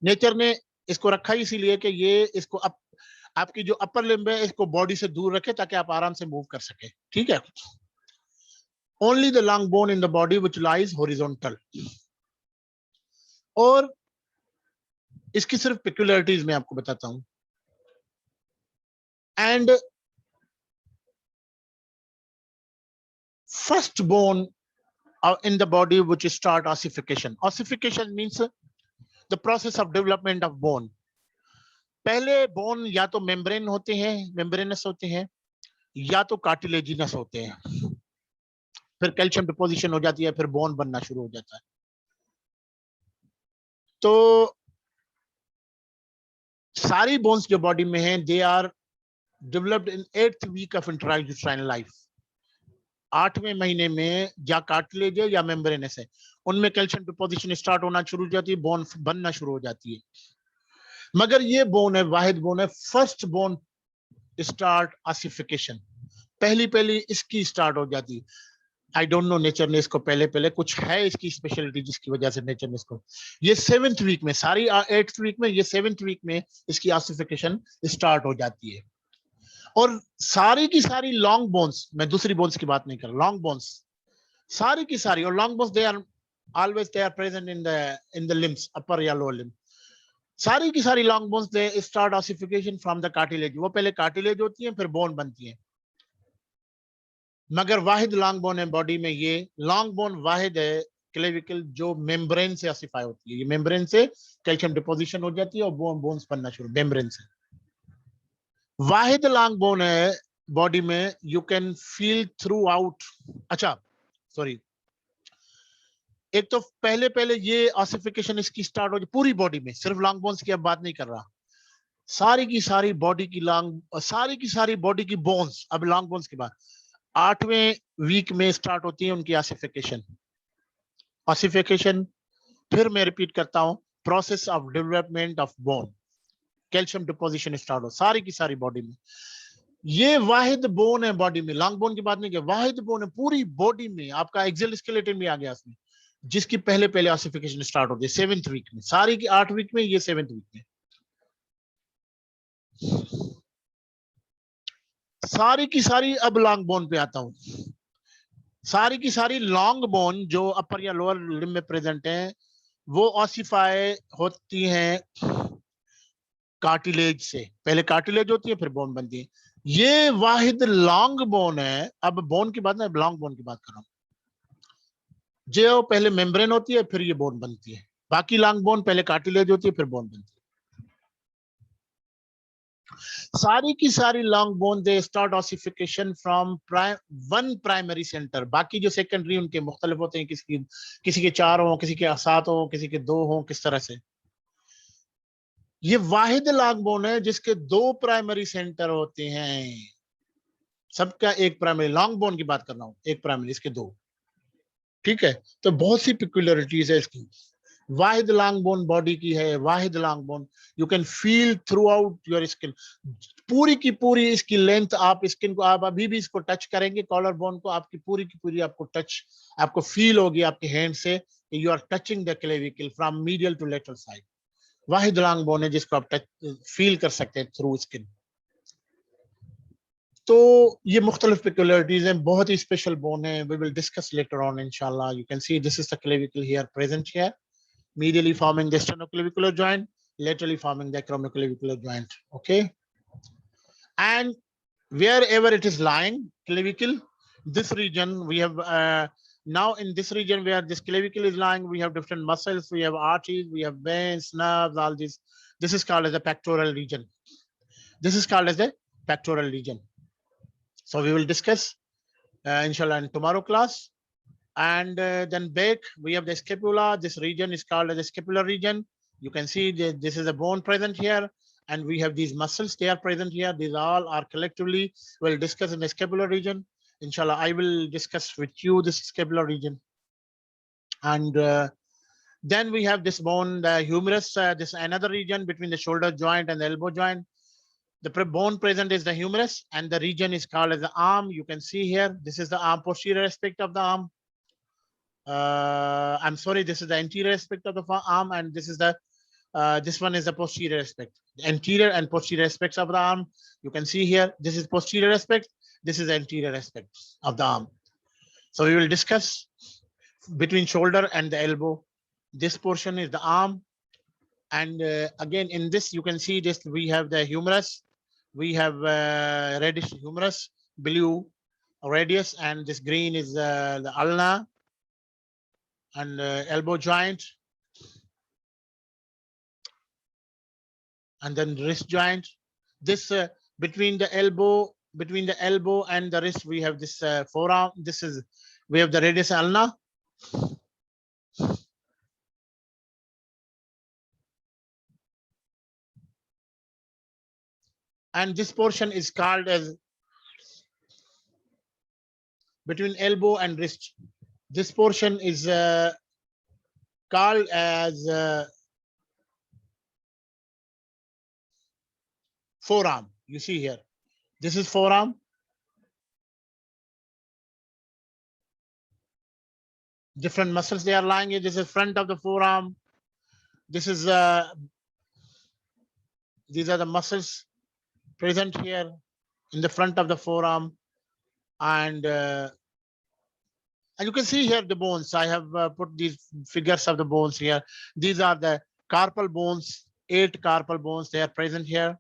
नेचर ने इसको रखा इसीलिए कि ये इसको आपकी जो अपर लिम्ब है इसको बॉडी से दूर रखे ताकि आप आराम से मूव कर सके. ठीक है, only the long bone in the body which lies horizontal. और इसकी सिर्फ peculiarities मैं आपको बताता हूं. And first bone in the body which start ossification. Ossification means the process of development of bone. पहले bone या तो membrane होते हैं, membranous होते हैं, या तो cartilaginous होते हैं. फिर कैल्शियम डिपोजिशन हो जाती है, फिर बोन बनना शुरू हो जाता है. तो सारी बोन्स जो बॉडी में हैं, they are developed in 8th week of intrauterine life. 8वें महीने में या कार्टिलेज है या मेम्ब्रेनस है, उनमें कैल्शियम डिपोजिशन स्टार्ट होना शुरू हो जाती है, बोन बनना शुरू हो जाती है. मगर ये बोन है, वाहिद बोन है, फर्स्ट बोन स्टार्ट ऑसिफिकेशन. पहली इसकी स्टार्ट हो जाती है. आई डोंट नो नेचर ने इसको पहले कुछ है इसकी स्पेशलिटी जिसकी वजह से नेचर ने इसको, ये 7th वीक में, सारी 8th वीक में, ये 7th वीक में इसकी ऑसिफिकेशन स्टार्ट हो जाती है. और सारी की सारी लॉन्ग बोन्स, मैं दूसरी बोन्स की बात नहीं कर रहा, लॉन्ग बोन्स सारी की सारी, और long bones they are always they are present in the limbs, upper या लोअर लिम्स. सारी की सारी long bones they start ossification from the cartilage. वो पहले कार्टिलेज होती है, फिर बोन बनती है. मगर वाहिद लॉन्ग बोन है बॉडी में, ये लॉन्ग बोन वाहिद है क्लेविकल जो मेम्ब्रेन से ऑसिफाई होती है. ये मेम्ब्रेन से कैल्शियम डिपोजिशन हो जाती है और बोन्स बनना शुरू, मेम्ब्रेन से. वाहिद लॉन्ग बोन है बॉडी में, you can feel through out. अच्छा सॉरी, एक तो पहले ये ऑसिफिकेशन इसकी स्टार्ट हो पूरी बॉडी में, सिर्फ लॉन्ग बोन्स की अब बात नहीं कर रहा, सारी की सारी बॉडी की सारी की सारी बॉडी की बोन्स, अब लॉन्ग बोन्स के बाद 8वें वीक में स्टार्ट होती है उनकी ऑसिफिकेशन. ऑसिफिकेशन फिर मैं रिपीट करता हूं, process of development of bone, calcium deposition start हो सारी की सारी बॉडी में. ये वाहिद बोन है बॉडी में, लॉन्ग बोन की बात नहीं किया, वाहिद बोन है पूरी बॉडी में. आपका एक्सेल स्केलेटन भी आ गया इसमें, जिसकी पहले ऑसिफिकेशन स्टार्ट होती है 7th वीक में. सारी की 8 वीक में, ये 7th वीक में. सारी की सारी, अब लॉन्ग बोन पे आता हूं. सारी की सारी लॉन्ग बोन जो अपर या लोअर लिम्ब में प्रेजेंट हैं, वो ऑसिफाई होती हैं कार्टिलेज से. पहले कार्टिलेज होती है, फिर बोन बनती है. ये वाहिद लॉन्ग बोन है. अब बोन की बात नहीं, लॉन्ग बोन की बात कर रहा हूं. जो पहले मेम्ब्रेन होती है, फिर ये बोन बनती है. बाकी लॉन्ग बोन पहले कार्टिलेज होती है, फिर बोन बनती है. सारी की सारी long bone they start ossification from one primary centre. बाकी जो सेकेंडरी उनके मुख्तलिफ होते हैं, किसी के 4 हो, किसी के 7 हो, किसी के 2 हो, किस तरह से. ये वाहिद लॉन्ग बोन है जिसके 2 प्राइमरी सेंटर होते हैं. सबका एक प्राइमरी, लॉन्ग बोन की बात कर रहा हूं, एक प्राइमरी, इसके 2. ठीक है, तो बहुत सी पिक्युलरिटीज है इसकी. वाहिद लॉन्ग बोन बॉडी की है, वाहिद long bone. You can feel throughout your skin, पूरी की पूरी इसकी लेंथ. आप स्किन को, आप अभी भी इसको टच करेंगे, कॉलर बोन को, आपकी पूरी की पूरी आपको टच, आपको फील होगी आपके हैंड से, you are touching the clavicle from medial to lateral side. वाहिद लॉन्ग बोन है जिसको आप टच फील कर सकते हैं थ्रू स्किन. तो ये मुख्तलिफ पिक्युलरिटीज हैं, बहुत ही स्पेशल बोन है. We will discuss later on इंशाल्लाह. You can see this is the clavicle here present here, medially forming the sternoclavicular joint, laterally forming the acromioclavicular joint. Okay, and wherever it is lying, clavicle, this region we have now in this region where this clavicle is lying, we have different muscles, we have arteries, we have veins, nerves, all this. This is called as the pectoral region. This is called as the pectoral region. So we will discuss inshallah in tomorrow class. And then back we have the scapula. This region is called as the scapular region. You can see that this is a bone present here, and we have these muscles, they are present here. These all are collectively we'll discuss in the scapular region. Inshallah, I will discuss with you this scapular region. And then we have this bone, the humerus. This another region between the shoulder joint and the elbow joint. The bone present is the humerus, and the region is called as the arm. You can see here, this is the arm, posterior aspect of the arm. I'm sorry, this is the anterior aspect of the arm, and this is the this one is the posterior aspect. The anterior and posterior aspects of the arm. You can see here, this is posterior aspect, this is the anterior aspect of the arm. So we will discuss between shoulder and the elbow. This portion is the arm. And again, in this, you can see this, we have the humerus. We have reddish humerus, blue radius, and this green is the ulna and elbow joint. And then wrist joint. This between the elbow and the wrist, we have this forearm. This is, we have the radius ulna. And this portion is called as between elbow and wrist. This portion is called as forearm. You see here, this is forearm. Different muscles they are lying in. This is front of the forearm. This is these are the muscles present here in the front of the forearm. And you can see here the bones. I have put these figures of the bones here. These are the carpal bones, 8 carpal bones. They are present here.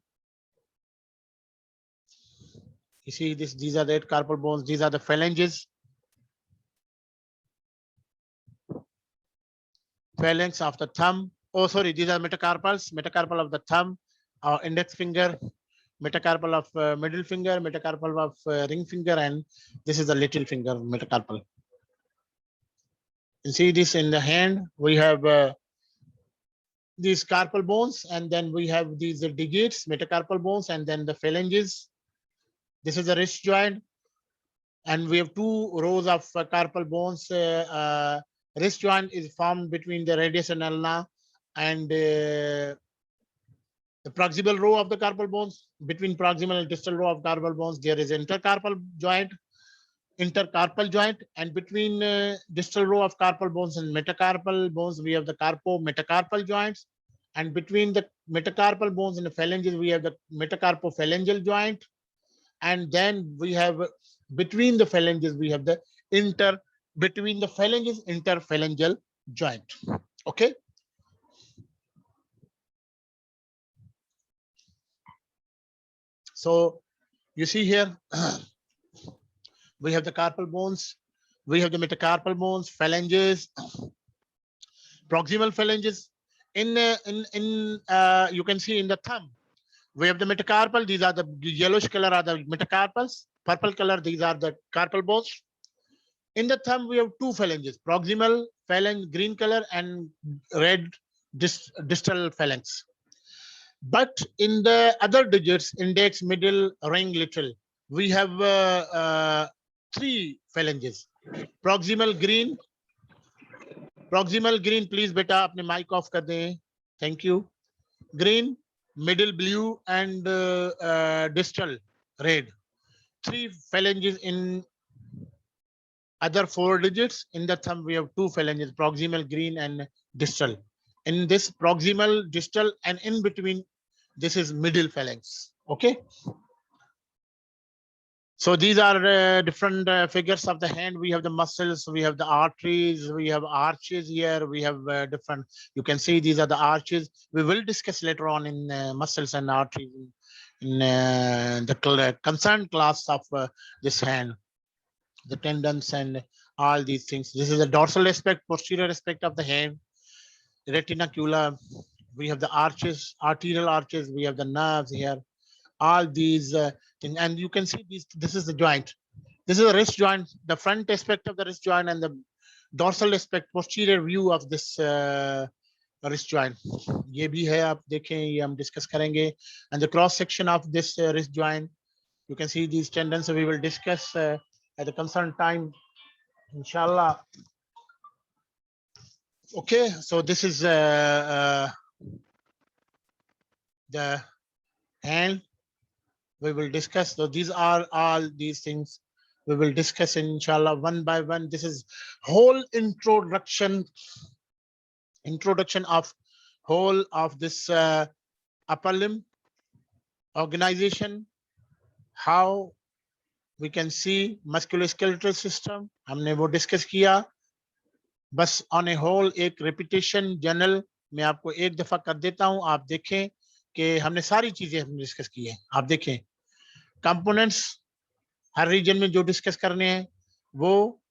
You see this, these are the 8 carpal bones. These are the phalanges. Phalanx of the thumb. Oh, sorry, these are metacarpals. Metacarpal of the thumb, our index finger, metacarpal of middle finger, metacarpal of ring finger, and this is the little finger metacarpal. You see this in the hand, we have these carpal bones, and then we have these digits, metacarpal bones, and then the phalanges. This is the wrist joint, and we have 2 rows of carpal bones. Wrist joint is formed between the radius and ulna, and the proximal row of the carpal bones. Between proximal and distal row of carpal bones, there is intercarpal joint, and between distal row of carpal bones and metacarpal bones, we have the carpo-metacarpal joints, and between the metacarpal bones and the phalanges, we have the metacarpophalangeal joint, and then we have between the phalanges, we have the interphalangeal joint. Okay. So you see here, we have the carpal bones, we have the metacarpal bones, phalanges, proximal phalanges. In you can see in the thumb, we have the metacarpal. These are the yellowish color are the metacarpals. Purple color, these are the carpal bones. In the thumb, we have 2 phalanges: proximal phalanx, green color, and red distal phalanx. But in the other digits, index, middle, ring, little, we have 3 phalanges. Proximal green, please beta apne mic off kar dein. Thank you. Green, middle blue, and distal red. 3 phalanges in other 4 digits. In the thumb, we have 2 phalanges: proximal green and distal. In this proximal, distal, and in between, this is middle phalanx. Okay. So these are different figures of the hand. We have the muscles, we have the arteries, we have arches here, we have different, you can see these are the arches. We will discuss later on in muscles and arteries in the concerned class of this hand, the tendons and all these things. This is the dorsal aspect, posterior aspect of the hand, retinacula. We have the arches, arterial arches, we have the nerves here. All these and you can see this is the joint. This is the wrist joint, the front aspect of the wrist joint, and the dorsal aspect, posterior view of this wrist joint. ये भी है, आप देखें, ये हम discuss करेंगे. And the cross section of this wrist joint, you can see these tendons. So we will discuss at the concerned time, inshallah. Okay, so this is the hand. We will discuss. So these are all these things we will discuss inshallah one by one. This is whole introduction of whole of this upper limb organization, how we can see musculoskeletal system, हमने वो discuss किया। बस on A whole एक repetition general मैं आपको एक दफा कर देता हूं, आप देखें कि हमने सारी चीजें हमने डिस्कस की है। आप देखें कंपोनेंट्स हर रीजन में जो डिस्कस करने हैं, वो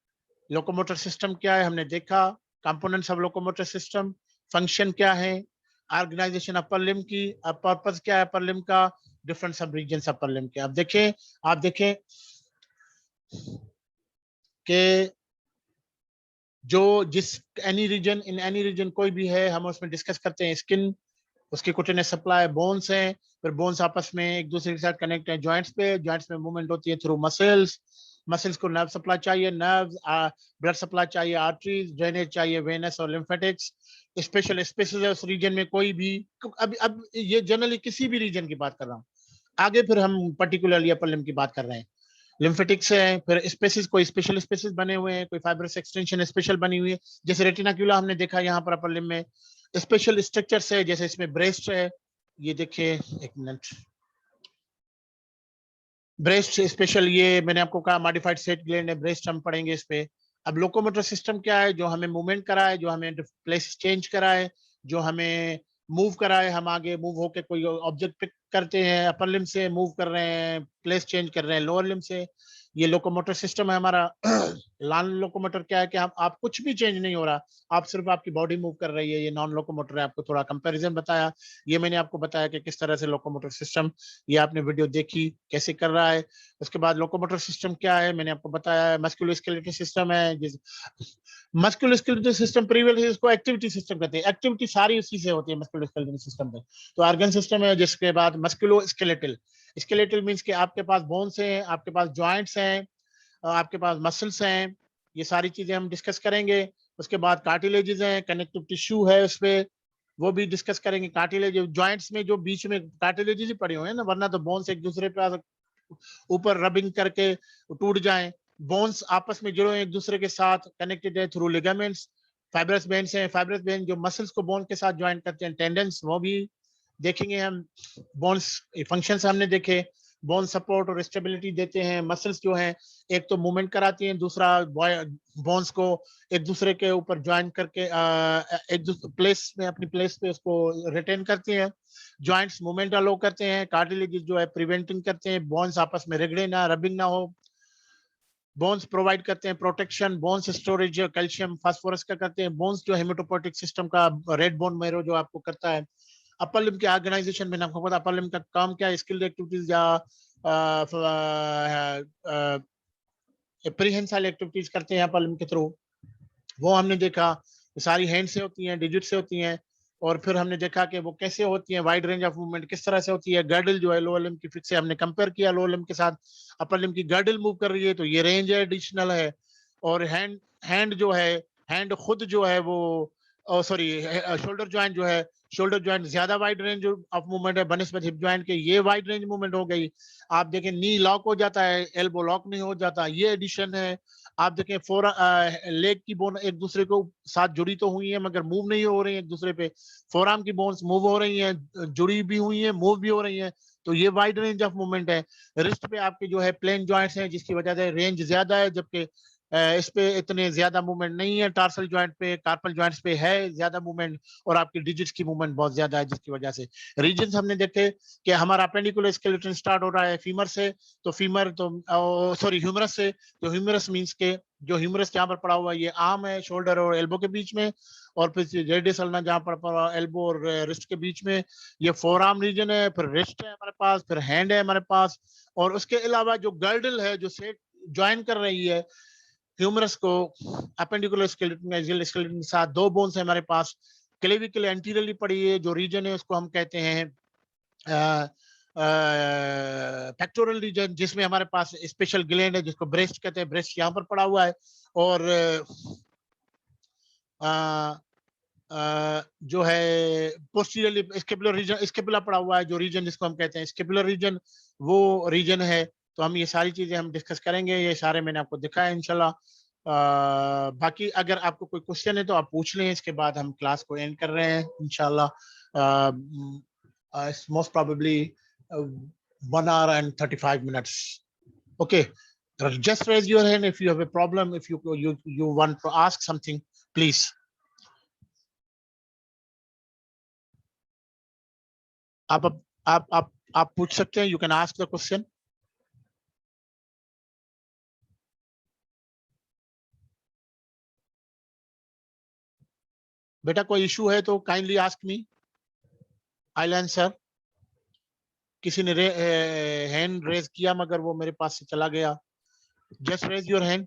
लोकोमोटर सिस्टम क्या है हमने देखा, components of locomotor system, function क्या है, ऑर्गेनाइजेशन अपर लिम्ब की, पर्पस क्या है अपर लिम्ब का, different sub region upper limb के। आप देखें कि जो जिस any region in any region कोई भी है, हम उसमें डिस्कस करते हैं स्किन, उसकी कुटेनस सप्लाई, बोन्स हैं, फिर बोन्स आपस में एक दूसरे के साथ कनेक्ट है जॉइंट्स पे, जॉइंट्स में मूवमेंट होती है थ्रू मसल्स, मसल्स को नर्व सप्लाई चाहिए, नर्व्स, ब्लड सप्लाई चाहिए, आर्टरीज, ड्रेनेज चाहिए, वेनस और लिम्फेटिक्स। स्पेशल स्पेसिस है उस रीजन में कोई भी। अब ये जनरली किसी भी रीजन की बात कर रहा हूँ, आगे फिर हम पर्टिकुलरली अपर लिम्ब की बात कर रहे हैं। लिम्फेटिक्स है, फिर स्पेसिस, कोई स्पेशल स्पेसिस बने हुए हैं, कोई फाइब्रस एक्सटेंशन स्पेशल बनी हुई है, जैसे रेटिनाक्यूला हमने देखा यहाँ पर अपर लिम्ब में। स्पेशल स्ट्रक्चर्स है, जैसे इसमें ब्रेस्ट है, ये देखिए एक मिनट, ब्रेस्ट स्पेशल, ये मैंने आपको कहा मॉडिफाइड सेट ग्लैंड है, ब्रेस्ट हम पढ़ेंगे इस पे। अब लोकोमोटर सिस्टम क्या है, जो हमें मूवमेंट कराए, जो हमें प्लेस चेंज कराए, जो हमें मूव कराए, हम आगे मूव होके कोई ऑब्जेक्ट पिक करते हैं, अपर लिम्ब से मूव कर रहे हैं, प्लेस चेंज कर रहे हैं लोअर लिम्ब से, ये लोकोमोटर सिस्टम है हमारा। नॉन लोकोमोटर क्या है कि हम आप कुछ भी चेंज नहीं हो रहा, आप सिर्फ आपकी बॉडी मूव कर रही है, ये नॉन लोकोमोटर है। आपको थोड़ा कंपैरिजन बताया, ये मैंने आपको बताया कि किस तरह से लोकोमोटर सिस्टम, ये आपने वीडियो देखी कैसे कर रहा है। उसके बाद लोकोमोटर सिस्टम क्या है मैंने आपको बताया, मस्कुलोस्केलेटल सिस्टम है, जिस मस्कुलोस्केलेटल सिस्टम प्रीवियसली इसको एक्टिविटी सिस्टम कहते हैं, एक्टिविटी सारी उसी से होती है मस्कुलोस्केलेटल सिस्टम में। तो ऑर्गन सिस्टम है, जिसके बाद मस्कुलोस्केलेटल, स्केलेटल मींस कि आपके पास बोन्स हैं, आपके पास जॉइंट्स हैं, आपके पास मसल्स हैं, ये सारी चीजें हम डिस्कस करेंगे। उसके बाद कार्टिलेजेस हैं, कनेक्टिव टिश्यू है उस पे, वो भी डिस्कस करेंगे। कार्टिलेज जॉइंट्स में जो बीच में कार्टिलेजेस ही पड़े हुए हैं ना, वरना तो बोन्स एक दूसरे पे ऊपर रबिंग करके टूट जाएं। बोन्स आपस में जुड़े एक दूसरे के साथ, कनेक्टेड है थ्रू लिगामेंट्स। फाइब्रस बेन्स हैं, फाइब्रस बेन जो मसल्स को बोन के साथ ज्वाइन करते हैं, टेंडेंस, वो भी देखेंगे हम। बोन्स फंक्शंस हमने देखे, बोन सपोर्ट और स्टेबिलिटी देते हैं। मसल्स जो हैं, एक तो मूवमेंट कराती हैं, दूसरा बोन्स को एक दूसरे के ऊपर ज्वाइन करके एक दूसरे प्लेस में, अपनी प्लेस पे उसको रिटेन करती हैं। जॉइंट्स मूवमेंट अलो करते हैं, कार्टिलेज जो है प्रिवेंटिंग करते हैं, बोन्स आपस में रगड़े ना, रबिंग ना हो। बोन्स प्रोवाइड करते हैं protection, bones storage calcium phosphorus का करते हैं। बोन्स जो हेमेटोपोटिक सिस्टम का रेड बोन मैरो जो आपको करता है। अपर लिम्ब के ऑर्गेनाइजेशन में आपको पता, अपर लिम्ब का काम क्या है, स्किल्ड एक्टिविटीज या प्रीहेंसाइल एक्टिविटीज करते हैं अपर लिम्ब के थ्रू, वो हमने देखा। सारी हैंड से होती हैं, डिजिट से होती हैं। और फिर हमने देखा कि वो कैसे होती है, वाइड रेंज ऑफ मूवमेंट किस तरह से होती है। गर्डल जो है लोअर लिम्ब की, फिर से हमने कंपेयर किया लोअर लिम्ब के साथ, अपर लिम्ब की गर्डल मूव कर रही है तो ये रेंज है, एडिशनल है। और हैंड हैंड जो है, हैंड खुद जो है वो, सॉरी, शोल्डर ज्वाइंट जो है, शोल्डर ज्वाइंट ज्यादा वाइड रेंज ऑफ मूवमेंट है बनस्पत हिप ज्वाइंट के, ये वाइड रेंज मूवमेंट हो गई। आप देखें नी लॉक हो जाता है, एल्बो लॉक नहीं हो जाता, ये एडिशन है। आप देखें लेग की बोन एक दूसरे को साथ जुड़ी तो हुई है मगर मूव नहीं हो रही है एक दूसरे पे। फोरआर्म की बोन्स मूव हो रही हैं, जुड़ी भी हुई हैं, मूव भी हो रही हैं, तो ये वाइड रेंज ऑफ मूवमेंट है। रिस्ट पे आपके जो है प्लेन जॉइंट्स हैं, जिसकी वजह से रेंज ज्यादा है, जबकि इस पे इतने ज्यादा मूवमेंट नहीं है। टार्सल जॉइंट पे, कार्पल जॉइंट्स पे है ज्यादा मूवमेंट, और आपकी डिजिट्स की मूवमेंट बहुत ज्यादा है, जिसकी वजह से रीजन हमने देखे कि हमारा अपेंडिकुलर स्केलेटन स्टार्ट हो रहा है फीमर से, तो फीमर तो सॉरी ह्यूमरस से, तो ह्यूमरस मींस के जो ह्यूमरस जहां पर पड़ा हुआ है, ये आर्म है शोल्डर और एल्बो के बीच में, और फिर रेडियस अल्ना जहां पर पड़ा एल्बो और रिस्ट के बीच में, ये फोर आर्म रीजन है। फिर रिस्ट है हमारे पास, फिर हैंड है हमारे पास, और उसके अलावा जो गर्डल है जो सेट ज्वाइन कर रही है ह्यूमरस को अपेंडिकुलर स्केलेटन, एक्सियल स्केलेटन के साथ, दो बोन्स है हमारे पास। क्लेविकल एंटीरियरली पड़ी है जो रीजन है, उसको हम कहते हैं पेक्टोरल रीजन, जिसमें हमारे पास स्पेशल ग्लैंड है जिसको ब्रेस्ट कहते हैं, ब्रेस्ट यहाँ पर पड़ा हुआ है। और जो है पोस्टीरियरली स्केपुलर रीजन, स्केपुला पड़ा हुआ है, जो रीजन जिसको हम कहते हैं स्केपुलर रीजन, वो रीजन है। तो हम ये सारी चीजें हम डिस्कस करेंगे, ये सारे मैंने आपको दिखाया इंशाल्लाह। बाकी अगर आपको कोई क्वेश्चन है तो आप पूछ लें, इसके बाद हम क्लास को एंड कर रहे हैं इंशाल्लाह। Most probably 1 hour and 35 minutes. Okay, Just raise your hand if you have a problem, if you want to ask something, please. आप पूछ सकते हैं, you can ask the question. बेटा कोई इशू है तो kindly ask me, I'll answer. किसी ने हैंड रेज किया मगर वो मेरे पास से चला गया. Just raise your hand.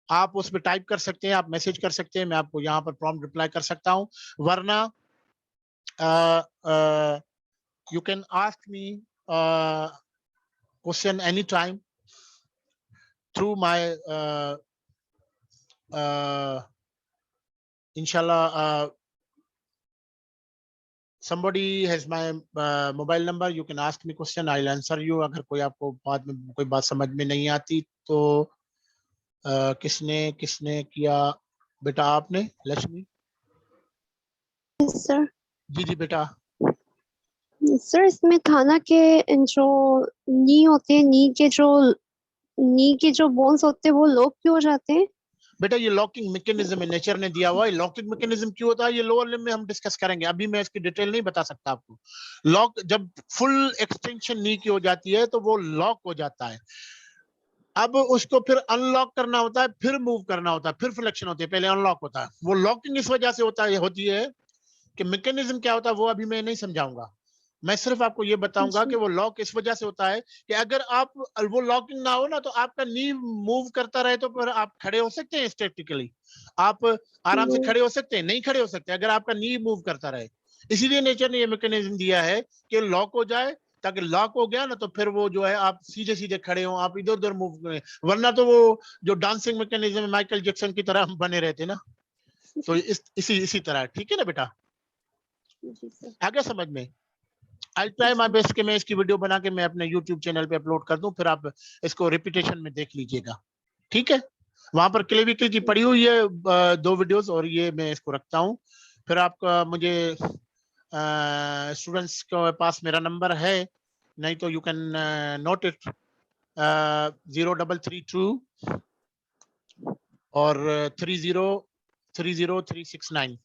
आप उस पर टाइप कर सकते हैं, आप मैसेज कर सकते हैं, मैं आपको यहाँ पर प्रॉम्प्ट रिप्लाई कर सकता हूँ. वरना you can ask me question anytime through my inshallah. Somebody has my mobile number, you can ask me question, I'll answer you. अगर कोई आपको बाद में कोई बात समझ में नहीं आती तो किसने किया बेटा? आपने, लक्ष्मी? सर जी जी बेटा. सर इसमें खाना के जो नी होते हैं, नी के जो बोन्स होते हैं वो लॉक क्यों हो जाते हैं? बेटा ये लॉकिंग मैकेनिज्म नेचर ने दिया हुआ है. लॉकिंग मैकेनिज्म क्यों होता है ये लोअर लिम्ब में हम डिस्कस करेंगे, अभी मैं इसकी डिटेल नहीं बता सकता आपको. लॉक जब फुल एक्सटेंशन नी की हो जाती है तो वो लॉक हो जाता है. अब उसको फिर अनलॉक करना होता है, फिर मूव करना होता है, फिर फ्लेक्शन होती है, पहले अनलॉक होता है. वो लॉकिंग इस वजह से होती है कि मैकेनिज्म क्या होता है वो अभी मैं नहीं समझाऊंगा. मैं सिर्फ आपको ये बताऊंगा कि वो लॉक इस वजह से होता है कि अगर आप वो लॉकिंग ना हो ना तो आपका नी मूव करता रहे तो फिर आप खड़े हो सकते हैं स्टैटिकली, आप आराम से खड़े हो सकते हैं, नहीं खड़े हो सकते अगर आपका नी मूव करता रहे. इसीलिए नेचर ने ये मैकेनिज्म दिया है कि लॉक हो जाए, ताकि लॉक हो गया ना तो फिर वो जो है आप सीधे सीधे खड़े हो, आप इधर उधर मूव करें. वरना तो वो जो डांसिंग मैकेनिज्म माइकल जैक्सन की तरह हम बने रहते ना. तो इसी तरह. ठीक है ना बेटा? जी सर. आगे समझ में? I'll try my best कि मैं इसकी वीडियो बना के मैं अपने YouTube चैनल पे अपलोड कर दूं, फिर आप इसको रिपीटेशन में देख लीजिएगा. ठीक है? वहां पर क्लेविकल की पड़ी हुई है 2 वीडियोस, और ये मैं इसको रखता हूं. फिर आपका मुझे स्टूडेंट्स के पास मेरा नंबर है, नहीं तो यू कैन नोट इट 0332 और 3030369.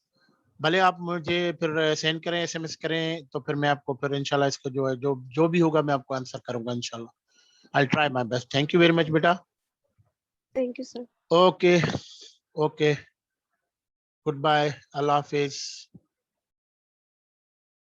भले आप मुझे फिर सेंड करें, SMS करें, तो फिर मैं आपको फिर इंशाल्लाह इसका जो है जो भी होगा मैं आपको आंसर करूंगा इंशाल्लाह. I'll try my best. Thank you very much बेटा. Thank you sir. Okay. Goodbye. Allah Hafiz.